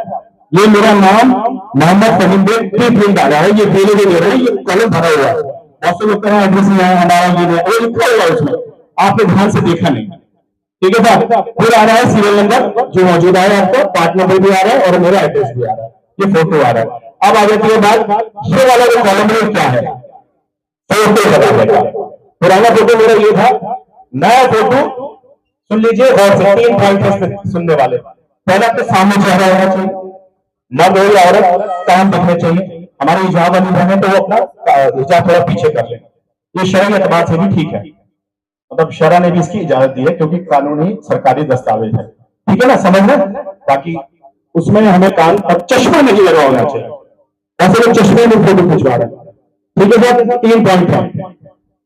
ये मेरा नाम मोहम्मद फहीम बेग प्री प्रिंट आ रहा है, ये पहले भी ले रहे हैं, ये कॉलम भरा हुआ है। बहुत से लोग कह रहे हैं एड्रेस नहीं आया हमारा, ये वो लिखा हुआ है उसमें, आपने ध्यान से देखा नहीं, ठीक है साहब। फिर आ रहा है सीरियल नंबर जो मौजूद है, आपको पार्ट नंबर भी आ रहा है और मेरा एड्रेस भी आ रहा है, ये फोटो आ रहा है। अब आ जाती है बात, ये वाला जो कॉलम है क्या है, फोटो बता देगा। पुराना फोटो मेरा ये था, नया फोटो सुन लीजिए गौर से, 3 पॉइंट सुनने वाले। पहला तो सामने चेहरा होना चाहिए, मर्द हो या औरत काम दिखने चाहिए। हमारे हिजाब वाली बहन तो वो अपना हिजाब थोड़ा पीछे कर ले, ये शरई एतबार से भी ठीक है, मतलब शरा ने भी इसकी इजाजत दी है क्योंकि कानूनी सरकारी दस्तावेज है, ठीक है ना, समझ में। बाकी उसमें हमें कान और चश्मा नहीं लगा होना चाहिए, ऐसे लोग चश्मे में फोटो खिंचवा रहे हैं, ठीक है सर। 3 पॉइंट है,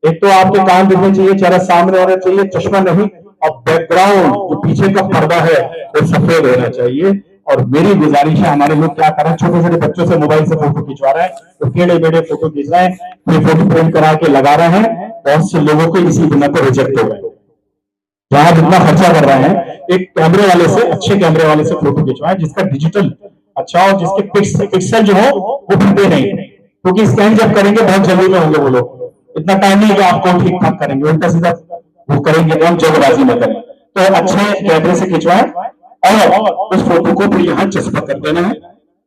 एक तो आपके कान दिखने चाहिए, चेहरा सामने होना चाहिए, चश्मा नहीं, और बैकग्राउंड जो पीछे का पर्दा है वो सफेद होना चाहिए। और मेरी गुजारिश है, हमारे लोग क्या कर रहे हैं, छोटे छोटे बच्चों से मोबाइल से फोटो खिंचवा रहे हैं, तो टेढ़े बेढ़े फोटो खींच रहे हैं, फिर फोटो प्रिंट करा के लगा रहे हैं, बहुत से लोगों को इसी बिना को रिजेक्ट हो गए। जहां जितना खर्चा कर रहे हैं, एक कैमरे वाले से, अच्छे कैमरे वाले से फोटो खिंचवाएं जिसका डिजिटल अच्छा हो, जिसके पिक्सल जो हो वो फटे नहीं, क्योंकि स्कैन जब करेंगे बहुत जल्दी में होंगे वो लोग, इतना टाइम नहीं कि आपको ठीक ठाक करेंगे, उल्टा सीधा वो करेंगे, हम जल्दबाजी में करें। तो अच्छे कैमरे से खिंचवाएं और उस फोटो को फिर यहाँ चस्पा कर देना है।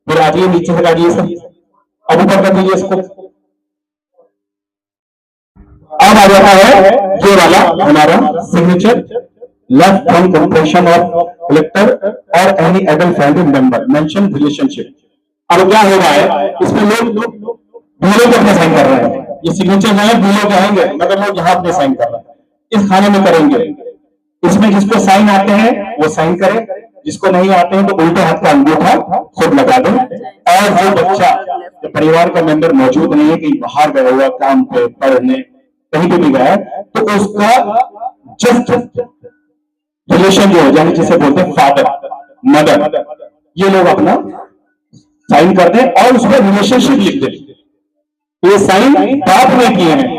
फिर आइए नीचे से लाइए सर, अब ऊपर कर दीजिए इसको। अब आ जाता है ये वाला हमारा signature, left from compression of collector और any other family member mention relationship. अब क्या हो रहा है, इसमें लोग दूल्हे को अपने साइन कर रहे हैं, ये सिग्नेचर है दूल्हे के आएंगे मगर लोग यहाँ अपने साइन कर रहे हैं, इस खाने में करेंगे। इसमें जिसको साइन आते हैं वो साइन करें, जिसको नहीं आते हैं तो उल्टे हाथ का अंगूठा खुद लगा दें। और वो बच्चा जो परिवार का मेंबर मौजूद नहीं है, कहीं बाहर गया हुआ काम पे पढ़ने कहीं पे भी गया, तो उसका जस्ट रिलेशन जो है, यानी जिसे बोलते हैं फादर मदर, ये लोग अपना साइन कर दें और उसमें रिलेशनशिप लिख दें। ये साइन बाप ने किए हैं,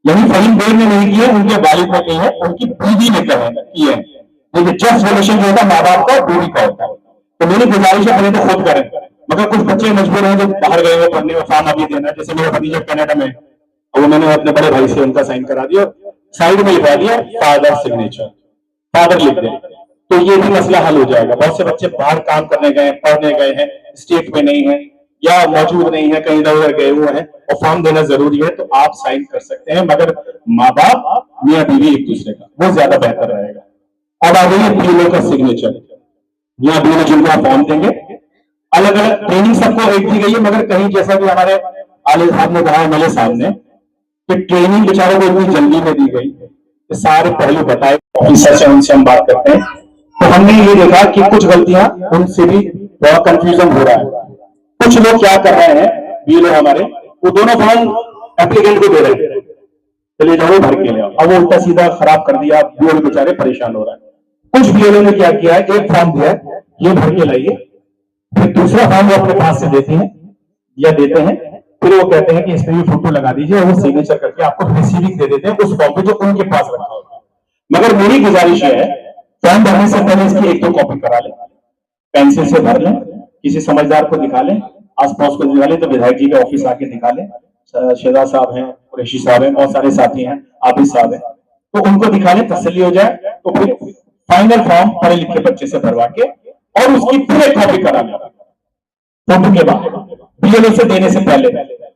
यानी फहीम बेग ने नहीं किए, उनके वालिद ने किए हैं, उनकी बीवी ने किए हैं। लेकिन जस्ट रिलेशन जो होता है माँ बाप का बीवी का होता है। तो मेरी गुजारिश है पहले तो खुद करें, मगर कुछ बच्चे मजबूर हैं जो बाहर गए हुए पढ़ने में, फॉर्म अभी देना, जैसे मेरा भतीजा कनाडा में, और वो मैंने अपने बड़े भाई से उनका साइन करा दिया, साइड में लिखवा दिया फादर सिग्नेचर, फादर लिख दे, तो ये भी मसला हल हो जाएगा। बहुत से बच्चे बाहर काम करने गए, पढ़ने गए हैं, स्टेट में नहीं है या मौजूद नहीं है, कहीं इधर उधर गए हुए हैं और फॉर्म देना जरूरी है, तो आप साइन कर सकते हैं, मगर माँ बाप मियाँ बीवी एक दूसरे का, वो ज्यादा बेहतर रहेगा। अब आ गई तीनों का सिग्नेचर, मियाँ बीवी ने जिनको आप फॉर्म देंगे, अलग अलग ट्रेनिंग सबको एक दी गई है, मगर कहीं जैसा कि हमारे आले साहब ने कहा, एमएलए साहब ने, कि ट्रेनिंग बेचारों को इतनी जल्दी में दी गई, सारे पहलू बताए, ऑफिसर से उनसे हम बात करते हैं, तो हमने ये देखा कि कुछ गलतियां उनसे भी बहुत कंफ्यूजन हो रहा है। कुछ लोग क्या कर रहे हैं, बीएलओ हमारे, वो दोनों फॉर्म एप्लीकेंट को दे रहे हैं, चलिए जाओ भर के ले आओ, अब वो उल्टा सीधा खराब कर दिया, बीएलओ बेचारे परेशान हो रहा है। कुछ बीएलओ ने क्या किया है, एक फॉर्म दिया है, ये भर के लाइए, फिर दूसरा फॉर्म वो अपने पास से देते हैं या देते हैं, फिर वो कहते हैं कि इसमें भी फोटो लगा दीजिए, और वो सिग्नेचर करके आपको रिसीविंग दे देते हैं उस फॉर्म पे जो उनके पास रखा होगा। मगर मेरी गुजारिश है, फॉर्म भरने से पहले इसकी एक तो कॉपी करा लें, पेंसिल से भर लें, किसी समझदार को दिखा लें, आस पड़ोस को दिखा लें, तो विधायक जी के ऑफिस आके दिखा लें, शहजाद साहब हैं, कुरैशी साहब हैं, बहुत सारे साथी हैं, आबिद साहब हैं, तो उनको दिखा लें, तसल्ली हो जाए, तो फिर फाइनल फॉर्म पढ़े लिखे बच्चे से भरवा के और उसकी पूरे कॉपी करा लें फोटो के बाद, बीएलओ से देने से पहले।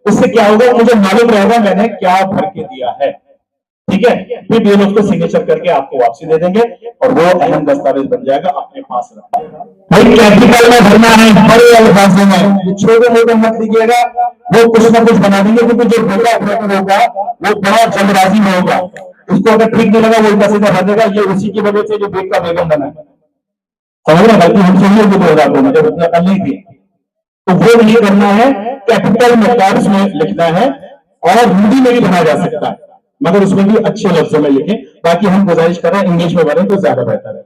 उससे क्या होगा, मुझे मालूम रहेगा मैंने क्या भर के दिया है, ठीक है, फिर बीएलओ उसको सिग्नेचर करके आपको वापसी दे देंगे और वो अहम दस्तावेज बन जाएगा, अपने पास रखिएगा। भाई कैपिटल में भरना है, बड़े अल्फाजों में, छोटे मोटे मत लीजिएगा, वो कुछ ना कुछ बना देंगे, क्योंकि जो डेटा ऑपरेटर होगा वो बड़ा जल्दबाजी में होगा, उसको अगर ठीक नहीं लगा वो उल्टा सीधा भर देगा। ये उसी की वजह से जो बेटा बेगम बना है, समझ रहे, गलती हम सुनिए 2002 में जब उतना कल नहीं थी, तो वो नहीं करना है, कैपिटल में टर्म्स में लिखना है और हिंदी में भी भरा जा सकता है, मगर उसमें भी अच्छे लफ्जों में लिखें। बाकी हम गुजारिश कर रहे हैं इंग्लिश में भरें तो ज्यादा बेहतर है।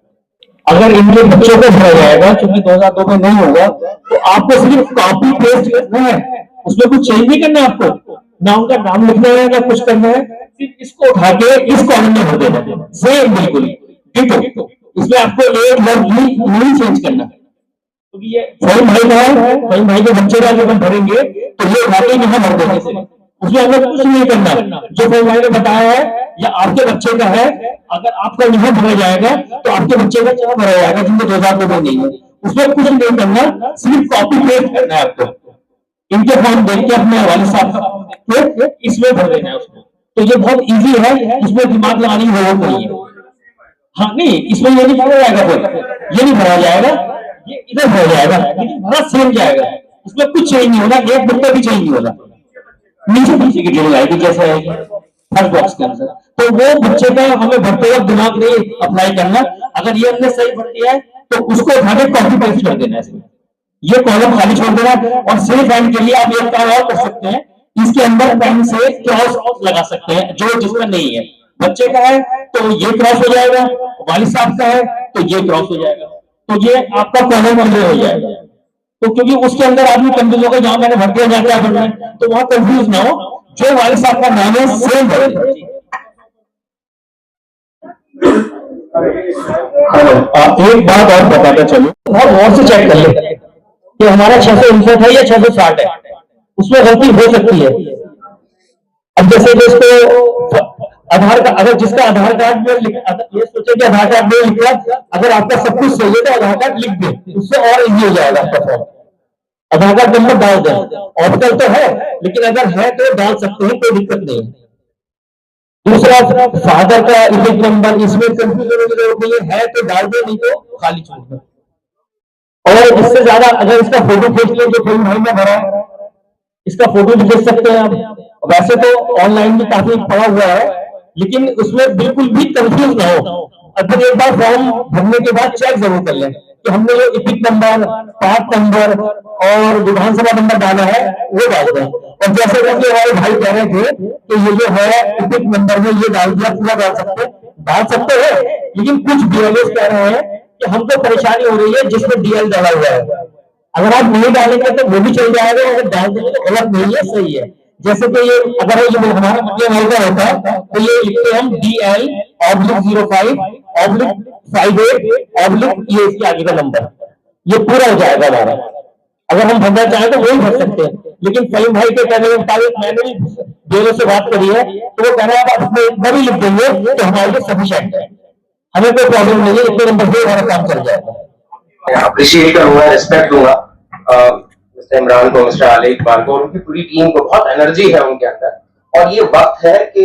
अगर इंग्लिश बच्चों को भरा जाएगा, क्योंकि 2002 में नहीं होगा, तो आपको सिर्फ कॉपी पेस्ट करना है, उसमें कुछ चेंज नहीं करना है आपको, ना उनका नाम लिखना है ना कुछ करना है, सिर्फ इसको उठा के इस कॉलम में भर देना, सेम बिल्कुल डिटो। इसमें आपको एक वर्ड भी नहीं चेंज करना है, क्योंकि ये फहीम भाई का है, फहीम भाई के बच्चे का जब हम भरेंगे तो ये वाकई यहाँ भर देंगे सिर्फ, उसमें हमें कुछ नहीं करना। जो फहीम भाई ने बताया है या आपके बच्चे का है, अगर आपका यहाँ भरा जाएगा तो आपके बच्चे का यहाँ भरा जाएगा, जिनको 2002 में नहीं है, उसमें कुछ नहीं करना, सिर्फ कॉपी पेस्ट करना है आपको। इनके फॉर्म देख के अपने वाले साहब इसमें भर देना है उसको, तो ये बहुत इजी है, इसमें दिमाग लगाने की जरूरत नहीं है। हाँ नहीं, इसमें ये नहीं भरा जाएगा, फिर ये नहीं भरा जाएगा, ये इधर भरा जाएगा, लेकिन भरा सेम जाएगा, उसमें कुछ चेंज नहीं होगा, एक बिल्कुल भी चेंज नहीं होगा, नीचे पीछे की जो आएगी जैसे आएगी फर्स्ट बॉक्स के अंदर, तो वो बच्चे का हमें भरते वक्त दिमाग नहीं अप्लाई करना। अगर ये हमने सही भर दिया है तो उसको उठा के कॉपी पेस्ट कर देना है, ये कॉलम खाली छोड़ देना। और सेफ हैंड के लिए आप एक काम और कर सकते हैं, इसके अंदर पेन से क्रॉस लगा सकते हैं, जो जिसमें नहीं है। बच्चे का है तो ये क्रॉस हो जाएगा, वालिद साहब का है तो ये क्रॉस हो जाएगा, तो ये आपका कॉलम अंदर हो जाएगा। तो क्योंकि उसके अंदर आदमी कंफ्यूज होगा, जहां मैंने भर दिया जहाँ क्या भरना है, तो वहां कंफ्यूज ना हो, जो वालिद साहब का नाम है सेम भरें। एक बात और बताते चलो, बहुत गौर से चेक कर ले कि हमारा 659 है या 660 है, उसमें गलती हो सकती है। अब जैसे जिसको आधार का, अगर जिसका आधार कार्ड में ये सोचे कि आधार कार्ड में लिखा, अगर आपका सब कुछ सही है तो आधार कार्ड लिख दे, उससे और इजी हो जाएगा आपका फॉर्म। आधार कार्ड नंबर डाल दें, ऑप्शनल तो है, लेकिन अगर है तो डाल सकते हैं, कोई दिक्कत नहीं है। दूसरा फादर का इपिक नंबर, इसमें कंफ्यूजन की जरूरत नहीं है तो डाल दे, नहीं तो खाली छोड़ दो। और इससे ज्यादा अगर इसका फोटो खींच ले, जो फिल्म भाई में भरा है, इसका फोटो भी खींच सकते हैं आप। वैसे तो ऑनलाइन भी काफी पड़ा हुआ है, लेकिन उसमें बिल्कुल भी कंफ्यूज ना हो। अगर एक बार फॉर्म भरने के बाद चेक जरूर कर लें कि हमने जो इपिक नंबर, पार्ट नंबर और विधानसभा नंबर डाला है वो डाल दें। और जैसे कि हमारे भाई कह रहे थे कि ये जो है इपिक नंबर में ये डाल दिया, पूरा डाल सकते हैं, लेकिन कुछ बीएलओ कह रहे हैं कि हमको परेशानी हो रही है जिसमें डीएल डाला हुआ है। अगर आप नहीं डालेंगे तो वो भी चल जाएगा, अगर डाल देंगे तो गलत नहीं है, सही है। जैसे कि ये अगर ये हमारा मध्यम वर्ग का होता है तो ये लिखते हैं हम DL/05/58/ ये इसके आगे का नंबर, ये पूरा हो जाएगा हमारा। अगर हम भरना चाहें तो वही भर सकते हैं, लेकिन फहीम भाई के कहने के मुताबिक मैंने भी डेलो से बात करी है तो वो कह रहे हैं आप अपने नंबर ही लिख देंगे तो हमारे लिए सफिशिएंट है, हमें कोई प्रॉब्लम नहीं है, इतने नंबर से हमारा काम चल जाएगा। अप्रिशिएट करूंगा, रिस्पेक्ट दूंगा मिस्टर इमरान को, मिस्टर आले इकबाल को, उनकी पूरी टीम को। बहुत एनर्जी है उनके अंदर, और ये वक्त है कि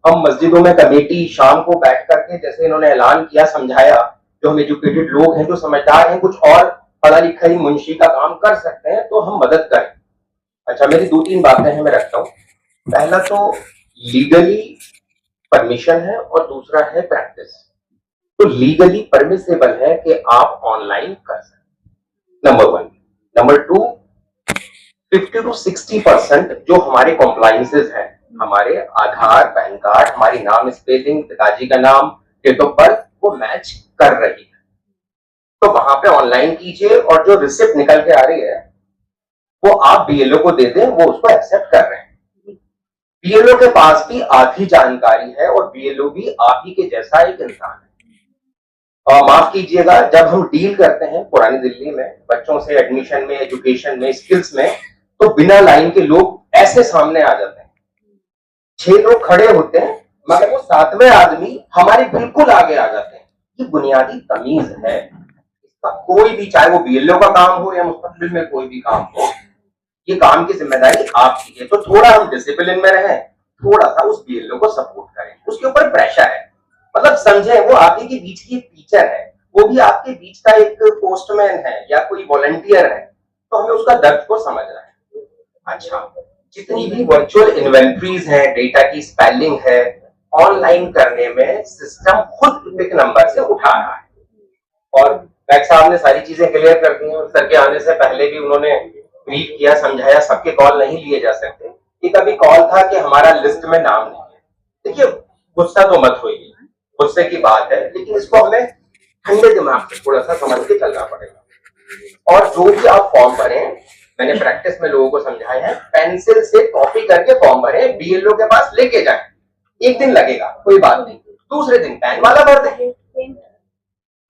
हम मस्जिदों में कमेटी शाम को बैठ करके, जैसे इन्होंने ऐलान किया, समझाया, जो हम एजुकेटेड लोग हैं, जो समझदार हैं, कुछ और पढ़ा लिखा ही मुंशी का काम कर सकते हैं, तो हम मदद करें। अच्छा, मेरी 2-3 बातें हैं, मैं रखता हूँ। पहला तो लीगली परमिशन है और दूसरा है प्रैक्टिस। तो लीगली परमिसेबल है कि आप ऑनलाइन कर सकते, नंबर 1। नंबर 2, 50 to 60% जो हमारे कॉम्प्लायंसेस हैं, हमारे आधार, पैन कार्ड, हमारी नाम स्पेलिंग, पिताजी का नाम, डेट ऑफ बर्थ, वो मैच कर रही है, तो वहां पे ऑनलाइन कीजिए, और जो रिसिप्ट निकल के आ रही है वो आप बीएलओ को दे दें, वो उसको एक्सेप्ट कर रहे हैं। बीएलओ के पास भी आधी जानकारी है, और बीएलओ भी आप ही के जैसा एक इंसान है। माफ कीजिएगा, जब हम डील करते हैं पुरानी दिल्ली में बच्चों से, एडमिशन में, एजुकेशन में, स्किल्स में, तो बिना लाइन के लोग ऐसे सामने आ जाते हैं। 6 लोग खड़े होते हैं, मगर वो 7वें आदमी हमारे बिल्कुल आगे आ जाते हैं। ये बुनियादी तमीज है। इसका कोई भी, चाहे वो बीएलओ का काम हो या मुस्तकबिल में कोई भी काम हो, ये काम की जिम्मेदारी आपकी है। तो थोड़ा हम डिसिप्लिन में रहें, थोड़ा सा उस बीएलओ को सपोर्ट करें। उसके ऊपर प्रेशर है। मतलब समझे, वो आप ही के बीच की एक टीचर है, वो भी आपके बीच का एक पोस्टमैन है या कोई वॉलंटियर है, तो हमें उसका दर्द को समझना है। अच्छा, जितनी भी वर्चुअल इन्वेंट्रीज है, डेटा की स्पेलिंग है, ऑनलाइन करने में सिस्टम खुद पिक नंबर से उठा रहा है। और बैक साहब ने सारी चीजें क्लियर कर दी हैं, और सर के आने से पहले भी उन्होंने ब्रीफ किया, समझाया, सबके कॉल नहीं लिए जा सकते। एक अभी कॉल था कि हमारा लिस्ट में नाम नहीं है। देखिए, गुस्सा तो मत होइए, गुस्से की बात है, लेकिन इसको हमें ठंडे दिमाग से थोड़ा सा समझ के चलना पड़ेगा। और जो भी आप फॉर्म भरें, मैंने प्रैक्टिस में लोगों को समझाया है, पेंसिल से कॉपी करके फॉर्म भरें, बीएलओ के पास लेके जाएं। एक दिन लगेगा, कोई बात नहीं, दूसरे दिन पेन वाला भर दें।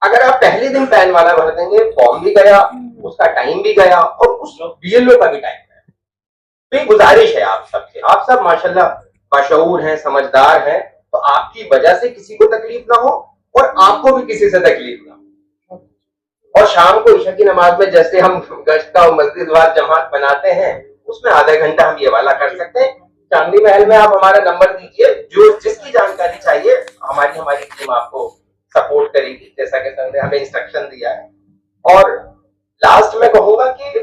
अगर आप पहले दिन पेन वाला भर देंगे, फॉर्म भी गया, उसका टाइम भी गया, और उस बीएलओ का भी टाइम गया। तो ये गुजारिश है आप सबसे, आप सब माशाल्लाह बाशऊर हैं, समझदार हैं, तो आपकी वजह से किसी को तकलीफ ना हो और आपको भी किसी से तकलीफ ना हो। और शाम को ईशा की नमाज में जैसे हम गश्त का मस्जिद वार जमात बनाते हैं, उसमें आधा घंटा हम ये वाला कर सकते हैं। चांदनी महल में आप हमारा नंबर दीजिए, जो जिसकी जानकारी चाहिए हमारी टीम आपको सपोर्ट करेगी, जैसा कि सर ने हमें इंस्ट्रक्शन दिया है। और लास्ट में कहूंगा कि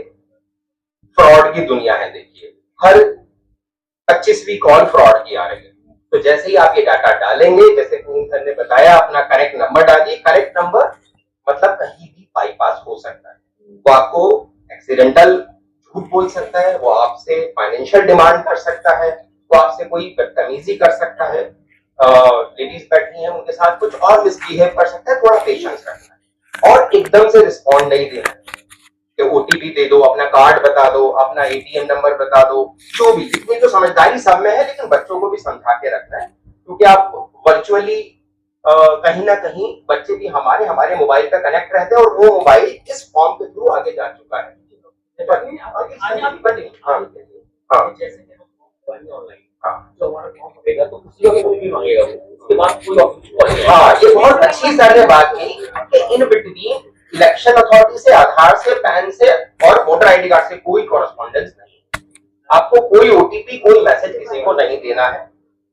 फ्रॉड की दुनिया है। देखिए, हर 25वीं कॉल फ्रॉड की आ रही है। तो जैसे ही आप ये डाटा डालेंगे, जैसे पूनम सर ने बताया, अपना करेक्ट नंबर डालिए। करेक्ट नंबर मतलब कहीं भी बाईपास हो सकता है। वो आपको एक्सीडेंटल झूठ बोल सकता है, वो आपसे फाइनेंशियल डिमांड कर सकता है, वो आपसे कोई बदतमीजी कर सकता है। लेडीज बैठी हैं, उनके साथ कुछ और मिसबिहेव कर सकता है। थोड़ा पेशेंस रखना है और एकदम से रिस्पॉन्ड नहीं देना कि ओटीपी दे दो, अपना कार्ड बता दो, अपना एटीएम नंबर बता दो, जो भी। इतनी तो समझदारी सब में है, लेकिन बच्चों को भी समझा के रखना है, क्योंकि आप वर्चुअली कहीं ना कहीं बच्चे भी हमारे मोबाइल पे कनेक्ट रहते हैं, और वो मोबाइल इस फॉर्म के थ्रू आगे जा चुका है। हाँ, ये बहुत अच्छी सर ने बात की कि इन बिटवीन इलेक्शन अथॉरिटी से, आधार से, पैन से और वोटर आईडी कार्ड से कोई कॉरेस्पॉन्डेंस नहीं। आपको कोई ओटीपी, कोई मैसेज किसी को नहीं देना है।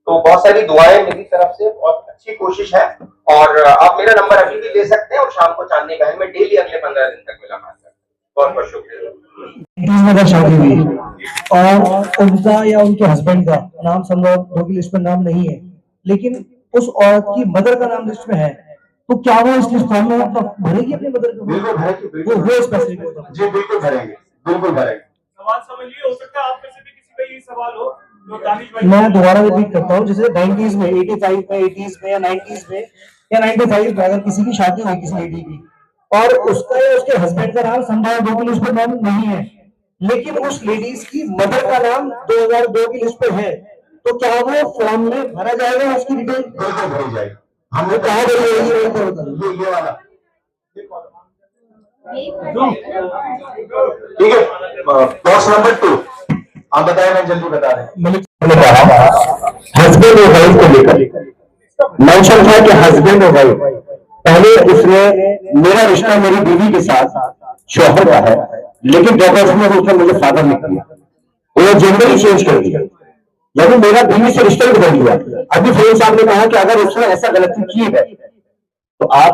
तो बहुत सारी दुआएं मेरी तरफ से, बहुत अच्छी कोशिश है। और आप मेरा नंबर अभी भी ले सकते हैं, और शाम को चांदनी महल में डेली अगले 15 दिन तक मुलाकात करते हैं। बहुत बहुत शुक्रिया। अगर शादी हुई और उनका या उनके हस्बैंड का नाम संभव दो की लिस्ट में नाम नहीं है, लेकिन उस औरत की मदर का नाम लिस्ट में है, तो क्या वो इस लिस्ट फॉर्म में भरेगी अपनी मदर को? बिल्कुल भरेगी, वो स्पेसिफिक जी, बिल्कुल भरेंगे, बिल्कुल भरेंगे। सवाल समझिए, हो सकता है आप में से भी किसी का ये सवाल हो तो दानिश भाई। मैं दोबारा रिपीट करता हूँ, जैसे 90s में, 85 में, 80s में या 90s में या 95 में अगर किसी की शादी हुई किसी लेडी की, और उसका या उसके हस्बैंड का नाम संभव 2 की लिस्ट पर नाम नहीं है, लेकिन उस लेडीज की मदर का नाम 2002 की लिस्ट पे है, तो क्या वो फॉर्म में भरा जाएगा? उसकी डिटेल बिल्कुल भरी जाएगी। हमने कहा ये वाला ठीक है। बॉक्स नंबर 2 आप बताएं, मैं जल्दी बता रहे हैं। हस्बैंड और वाइफ को लेकर मेंशन था कि हस्बैंड और वाइफ, पहले उसने मेरा रिश्ता मेरी बीवी के साथ शौहर का है, लेकिन जब उसने मुझे फादर लिख दिया, वो जेंडर ही चेंज कर दिया, यानी मेरा बीवी से रिश्ता भी बदल दिया। अभी फिरोज साहब ने कहा कि अगर उसने ऐसा गलती की है तो आप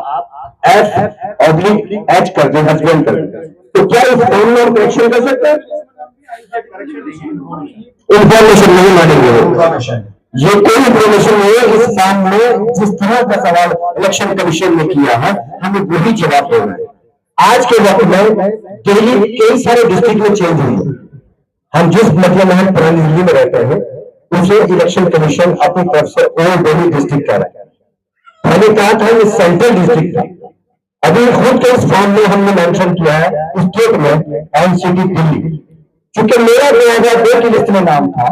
F/H कर दें, हस्बैंड कर दें, तो क्या इस फॉर्म में हम करेक्शन कर सकते हैं? इंफॉर्मेशन नहीं मानेंगे, ये कोई इंफॉर्मेशन नहीं है इस फॉर्म में। जिस तरह का सवाल इलेक्शन कमीशन ने किया है, हमें वही जवाब देना है। आज के वक्त में दिल्ली कई सारे डिस्ट्रिक्ट में चेंज हुई है। हम जिस मतलब में पुरानी दिल्ली में रहते हैं, उसे इलेक्शन कमीशन अपनी तरफ से ओल्ड दिल्ली डिस्ट्रिक्ट कह रहा है। मैंने कहा था ये सेंट्रल डिस्ट्रिक्ट है। अभी खुद के इस फॉर्म में हमने मेंशन किया है स्टेट में एनसीटी दिल्ली, क्योंकि मेरा 2002 की लिस्ट में नाम था,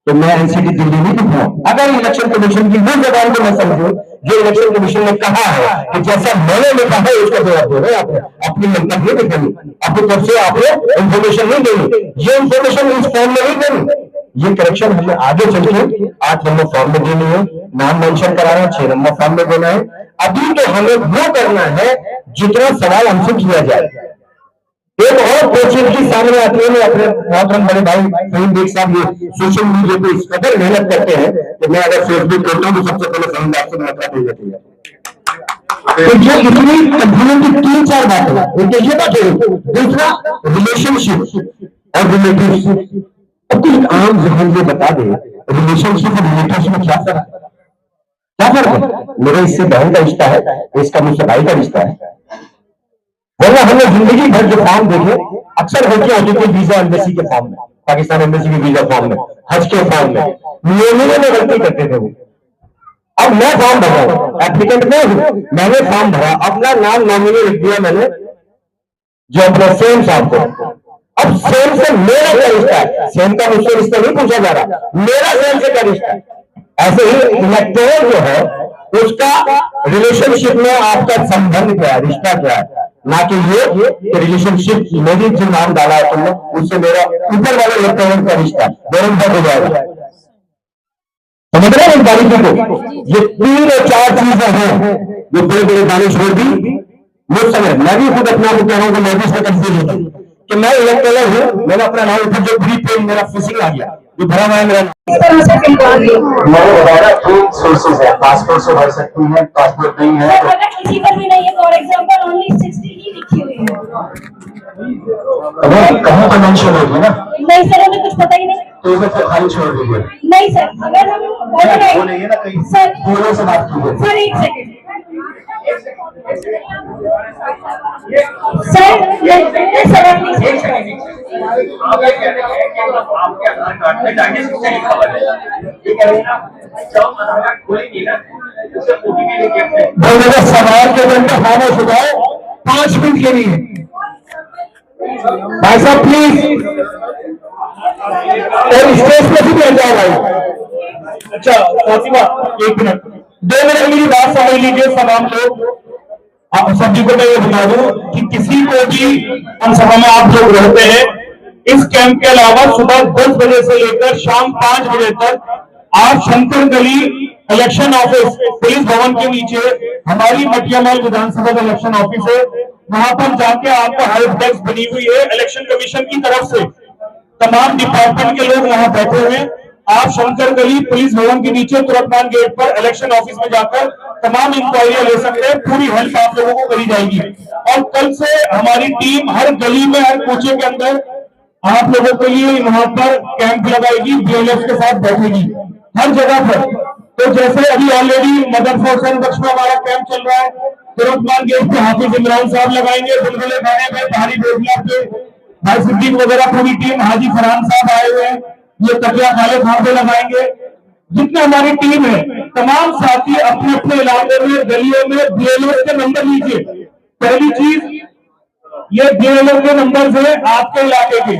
तो मैं एनसीटी दिल्ली नहीं लिखूंगा। अगर इलेक्शन कमीशन की वो जवाब को मैं समझूं जो इलेक्शन कमीशन ने कहा है कि जैसा मैंने लिखा है उसका जवाब दे रहे हैं, आप अपनी मंतव्य दिखाइए, अपनी तरफ से आपने इंफॉर्मेशन नहीं देनी, ये इंफॉर्मेशन इस फॉर्म में नहीं देनी। ये करेक्शन हमें आगे चल के 8 नंबर फॉर्म में देनी है, नाम मेंशन कराना है, 6 नंबर फॉर्म में देना है। अभी तो हमें वो करना है जितना सवाल हमसे किया जाए। एक और पेचीदगी सामने आती है। मैं अपने मोहतरम बड़े भाई फहीम बेग साहब ये सोशल मीडिया पे इस कदर मेहनत करते हैं कि मैं अगर फेसबुक करता हूँ तो सबसे पहले फहीम साहब से मुलाकात हो जाती है। तो जो इतनी कंफ्यूजन की 3-4 बातें हैं, एक ये बात है, दूसरा रिलेशनशिप और रिलेटिव्स। अब कोई आम जहान ये बता दे रिलेशनशिप और रिलेटिव्स में क्या फर्क है? क्या फर्क है? मेरा इससे बहन का रिश्ता है, इसका मुझसे भाई का रिश्ता है। वरना हमने जिंदगी भर जो फॉर्म देखे अक्सर होते होती थी वीजा एम्बेसी के फॉर्म में, पाकिस्तान एम्बेसी के वीजा फॉर्म में, हज के फॉर्म में नियमों में गलती करते थे वो। अब मैं फॉर्म भर रहा हूं, एप्लीकेंट में हूं, मैंने फॉर्म भरा, अपना नाम नॉमिनी लिख दिया मैंने जो अपने सेम साहब को। अब सेम से मेरा क्या रिश्ता है? सेम का मुझसे रिश्ता नहीं पूछा जा रहा, मेरा सेम से क्या रिश्ता है? ऐसे ही इलेक्टोरल जो है उसका रिलेशनशिप में आपका संबंध क्या है, रिश्ता क्या है, ना कि ये रिलेशनशिप मेरी जो नाम डाला है तुमने उससे मेरा ऊपर वाले इलेक्टोरल का रिश्ता दोनों बंद हो जाएगा। समझ रहे हैं इस बारीकी को? ये 3 और 4 चीजें हैं जो बड़े बड़े दानिशवर भी मुझ समय, मैं भी खुद अपना को कह रहा हूँ कि मैं भी इसमें कंफ्यूज होता हूँ कि मैं इलेक्टोरल हूँ, मैंने अपना नाम ऊपर जो प्री पेड मेरा फिशिंग आ गया जो भरा हुआ है मेरा। मैंने बताया 3 सोर्सेज है, पासपोर्ट से भर सकती हैं, पासपोर्ट नहीं है अगर किसी पर भी नहीं है, फॉर एग्जांपल ओनली 60 ही लिखी हुई है, अगर कहीं पर मेंशन होगी ना, नहीं सर हमें कुछ पता ही नहीं, तो उसे फिर खाली छोड़ दीजिए। नहीं सर अगर हम वो नहीं है ना कहीं, सर बोलो से बात कीजिए। सर एक सेकंड सर मेरे सवाल के अंदर खामोश हो जाओ 5 मिनट के लिए। भाई साहब प्लीज, और स्टेज पे भी बैठ जाओ भाई। अच्छा फातिमा 1 मिनट 2 मिनट मेरी बात समझ लीजिए तमाम लोग। आप सभी को मैं ये बता दूं कि किसी को भी हम सभा में आप लोग रहते हैं, इस कैंप के अलावा सुबह 10 बजे से लेकर शाम 5 बजे तक आप शंकर गली इलेक्शन ऑफिस पुलिस भवन के नीचे हमारी मटियामाल विधानसभा का इलेक्शन ऑफिस है, वहां पर जाके आपको हेल्प डेस्क बनी हुई है इलेक्शन कमीशन की तरफ से, तमाम डिपार्टमेंट के लोग वहां बैठे हुए हैं। आप शंकर गली पुलिस भवन के नीचे तुरकमान गेट पर इलेक्शन ऑफिस में जाकर तमाम इंक्वायरियां ले सकते हैं, पूरी हेल्प आप लोगों को करी जाएगी। और कल से हमारी टीम हर गली में, हर कोचे के अंदर आप लोगों के लिए वहां पर कैंप लगाएगी, बीएलएफ के साथ बैठेगी हर जगह पर। तो जैसे अभी ऑलरेडी मदरसा बख्श में हमारा कैंप चल रहा है, तुरकमान गेट पे हाफिज इमरान साहब लगाएंगे, बुलबुले खाने पे भारी बेगला पे भाई सिद्दीक वगैरह पूरी टीम, हाजी फरहान साहब आए हुए हैं, ये तकिया खाले खां पे लगाएंगे। जितने हमारी टीम है तमाम साथी अपने अपने इलाके में गलियों में बीएलओ के नंबर लीजिए। पहली चीज ये बीएलओ के नंबर है आपके इलाके के,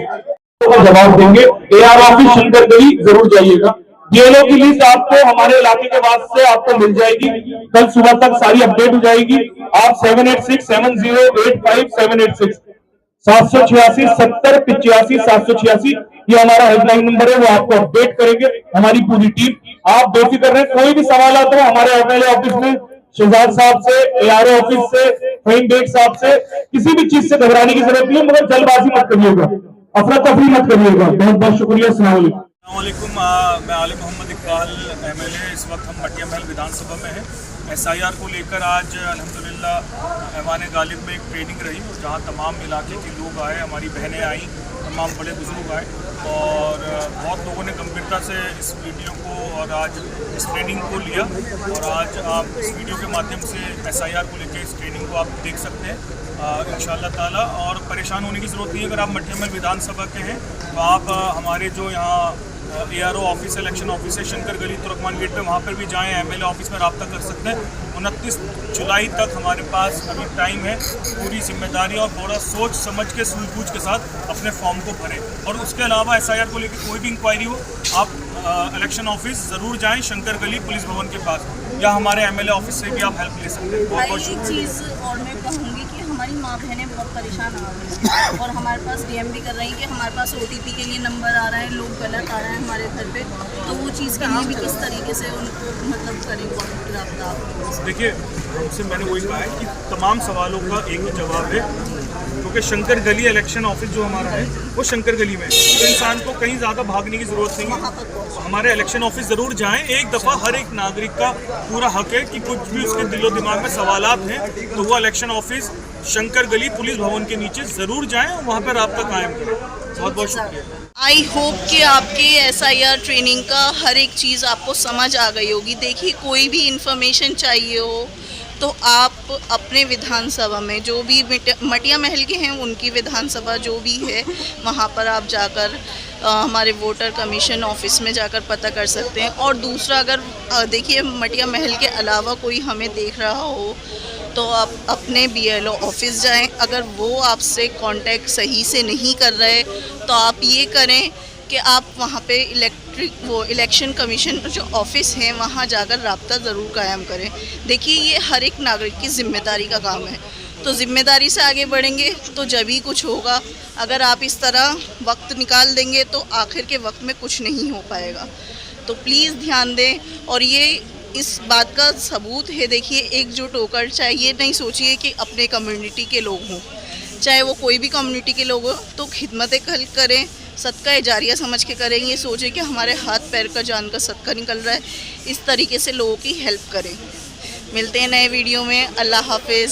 तो जवाब देंगे। एआर ऑफिस शंकर गली जरूर जाइएगा। बीएलओ की लिस्ट आपको हमारे इलाके के बाद से आपको मिल जाएगी, कल सुबह तक सारी अपडेट हो जाएगी। आप 7867085786 786 70 85 786 ये हमारा हेल्पलाइन नंबर है, वो आपको अपडेट करेंगे हमारी पूरी टीम। आप बेफिक्र रहें, कोई भी सवाल आता है हमारे एमएलए ऑफिस में, शहजाद साहब से, एआरओ ऑफिस से, फहीम बेग साहब से, किसी भी चीज से घबराने की जरूरत नहीं है, मगर जल्दबाजी मत करिएगा, अफरा तफरी मत करिएगा। बहुत बहुत शुक्रिया। अस्सलाम वालेकुम। मैं आलिम मोहम्मद इकबाल एमएलए। इस वक्त हम मटिया महल विधानसभा में हैं। एसआईआर को लेकर आज अल्हम्दुलिल्लाह ऐवान गालिब में एक ट्रेनिंग रही, जहां तमाम इलाके के लोग आए, हमारी बहनें आईं, तमाम बड़े बुजुर्ग आए और बहुत लोगों ने गंभीरता से इस वीडियो को और आज इस ट्रेनिंग को लिया। और आज आप इस वीडियो के माध्यम से एसआईआर को लेकर इस ट्रेनिंग को आप देख सकते हैं इंशाअल्लाह ताला। और परेशान होने की ज़रूरत नहीं है, अगर आप मटिया महल विधानसभा के हैं तो आप हमारे जो यहाँ एआरओ ऑफिस इलेक्शन ऑफिस है शंकर गली तुरकमान गेट पे, वहाँ पर भी जाएं, एमएलए ऑफिस में रब्ता कर सकते हैं। 29 जुलाई तक हमारे पास अभी टाइम है, पूरी जिम्मेदारी और बड़ा सोच समझ के सूझबूझ के साथ अपने फॉर्म को भरें। और उसके अलावा एसआईआर को लेकर कोई भी इंक्वायरी हो आप इलेक्शन ऑफिस ज़रूर जाएँ, शंकर गली पुलिस भवन के पास, या हमारे एमएलए ऑफिस से भी आप हेल्प ले सकते हैं। बहुत बहुत एक चीज़ और मैं कहूँगी कि हमारी हमारी माँ बहनें बहुत परेशान आ रही हैं और हमारे पास डीएम भी कर रही हैं कि हमारे पास OTP के लिए नंबर आ रहा है, लोग गलत आ रहे हैं हमारे घर पे, तो वो चीज़ के लिए भी किस तरीके से उनको मतलब करेंगे रब्ता। देखिए, हमसे मैंने वही कहा है कि तमाम सवालों का एक ही जवाब है, क्योंकि शंकर गली इलेक्शन ऑफिस जो हमारा है वो शंकर गली में है, तो इंसान को कहीं ज़्यादा भागने की ज़रूरत नहीं है। हमारे इलेक्शन ऑफिस ज़रूर जाएं, एक दफ़ा हर एक नागरिक का पूरा हक है कि कुछ भी उसके दिलो दिमाग में सवालात हैं तो वो इलेक्शन ऑफिस शंकर गली पुलिस भवन के नीचे ज़रूर जाएं और वहाँ पर रब्ता कायम करें। बहुत बहुत शुक्रिया। आई होप कि आपके SIR ट्रेनिंग का हर एक चीज़ आपको समझ आ गई होगी। देखिए, कोई भी इंफॉर्मेशन चाहिए हो तो आप अपने विधानसभा में जो भी मटिया महल के हैं उनकी विधानसभा जो भी है वहाँ पर आप जाकर हमारे वोटर कमीशन ऑफिस में जाकर पता कर सकते हैं। और दूसरा, अगर देखिए मटिया महल के अलावा कोई हमें देख रहा हो तो आप अपने BLO ऑफिस जाएं। अगर वो आपसे कांटेक्ट सही से नहीं कर रहे तो आप ये करें कि आप वहाँ पे इलेक्शन कमीशन जो ऑफिस है वहाँ जाकर रब्ता ज़रूर कायम करें। देखिए, ये हर एक नागरिक की जिम्मेदारी का काम है, तो जिम्मेदारी से आगे बढ़ेंगे तो जब ही कुछ होगा। अगर आप इस तरह वक्त निकाल देंगे तो आखिर के वक्त में कुछ नहीं हो पाएगा। तो प्लीज़ ध्यान दें। और ये इस बात का सबूत है, देखिए एकजुट होकर, चाहे ये नहीं सोचिए कि अपने कम्युनिटी के लोग हों, चाहे वो कोई भी कम्युनिटी के लोग हों, तो खिदमत खल्क करें, सदका जारिया समझ के करें। ये सोचें कि हमारे हाथ पैर का जान का सदका निकल रहा है, इस तरीके से लोगों की हेल्प करें। मिलते हैं नए वीडियो में। अल्लाह हाफिज़।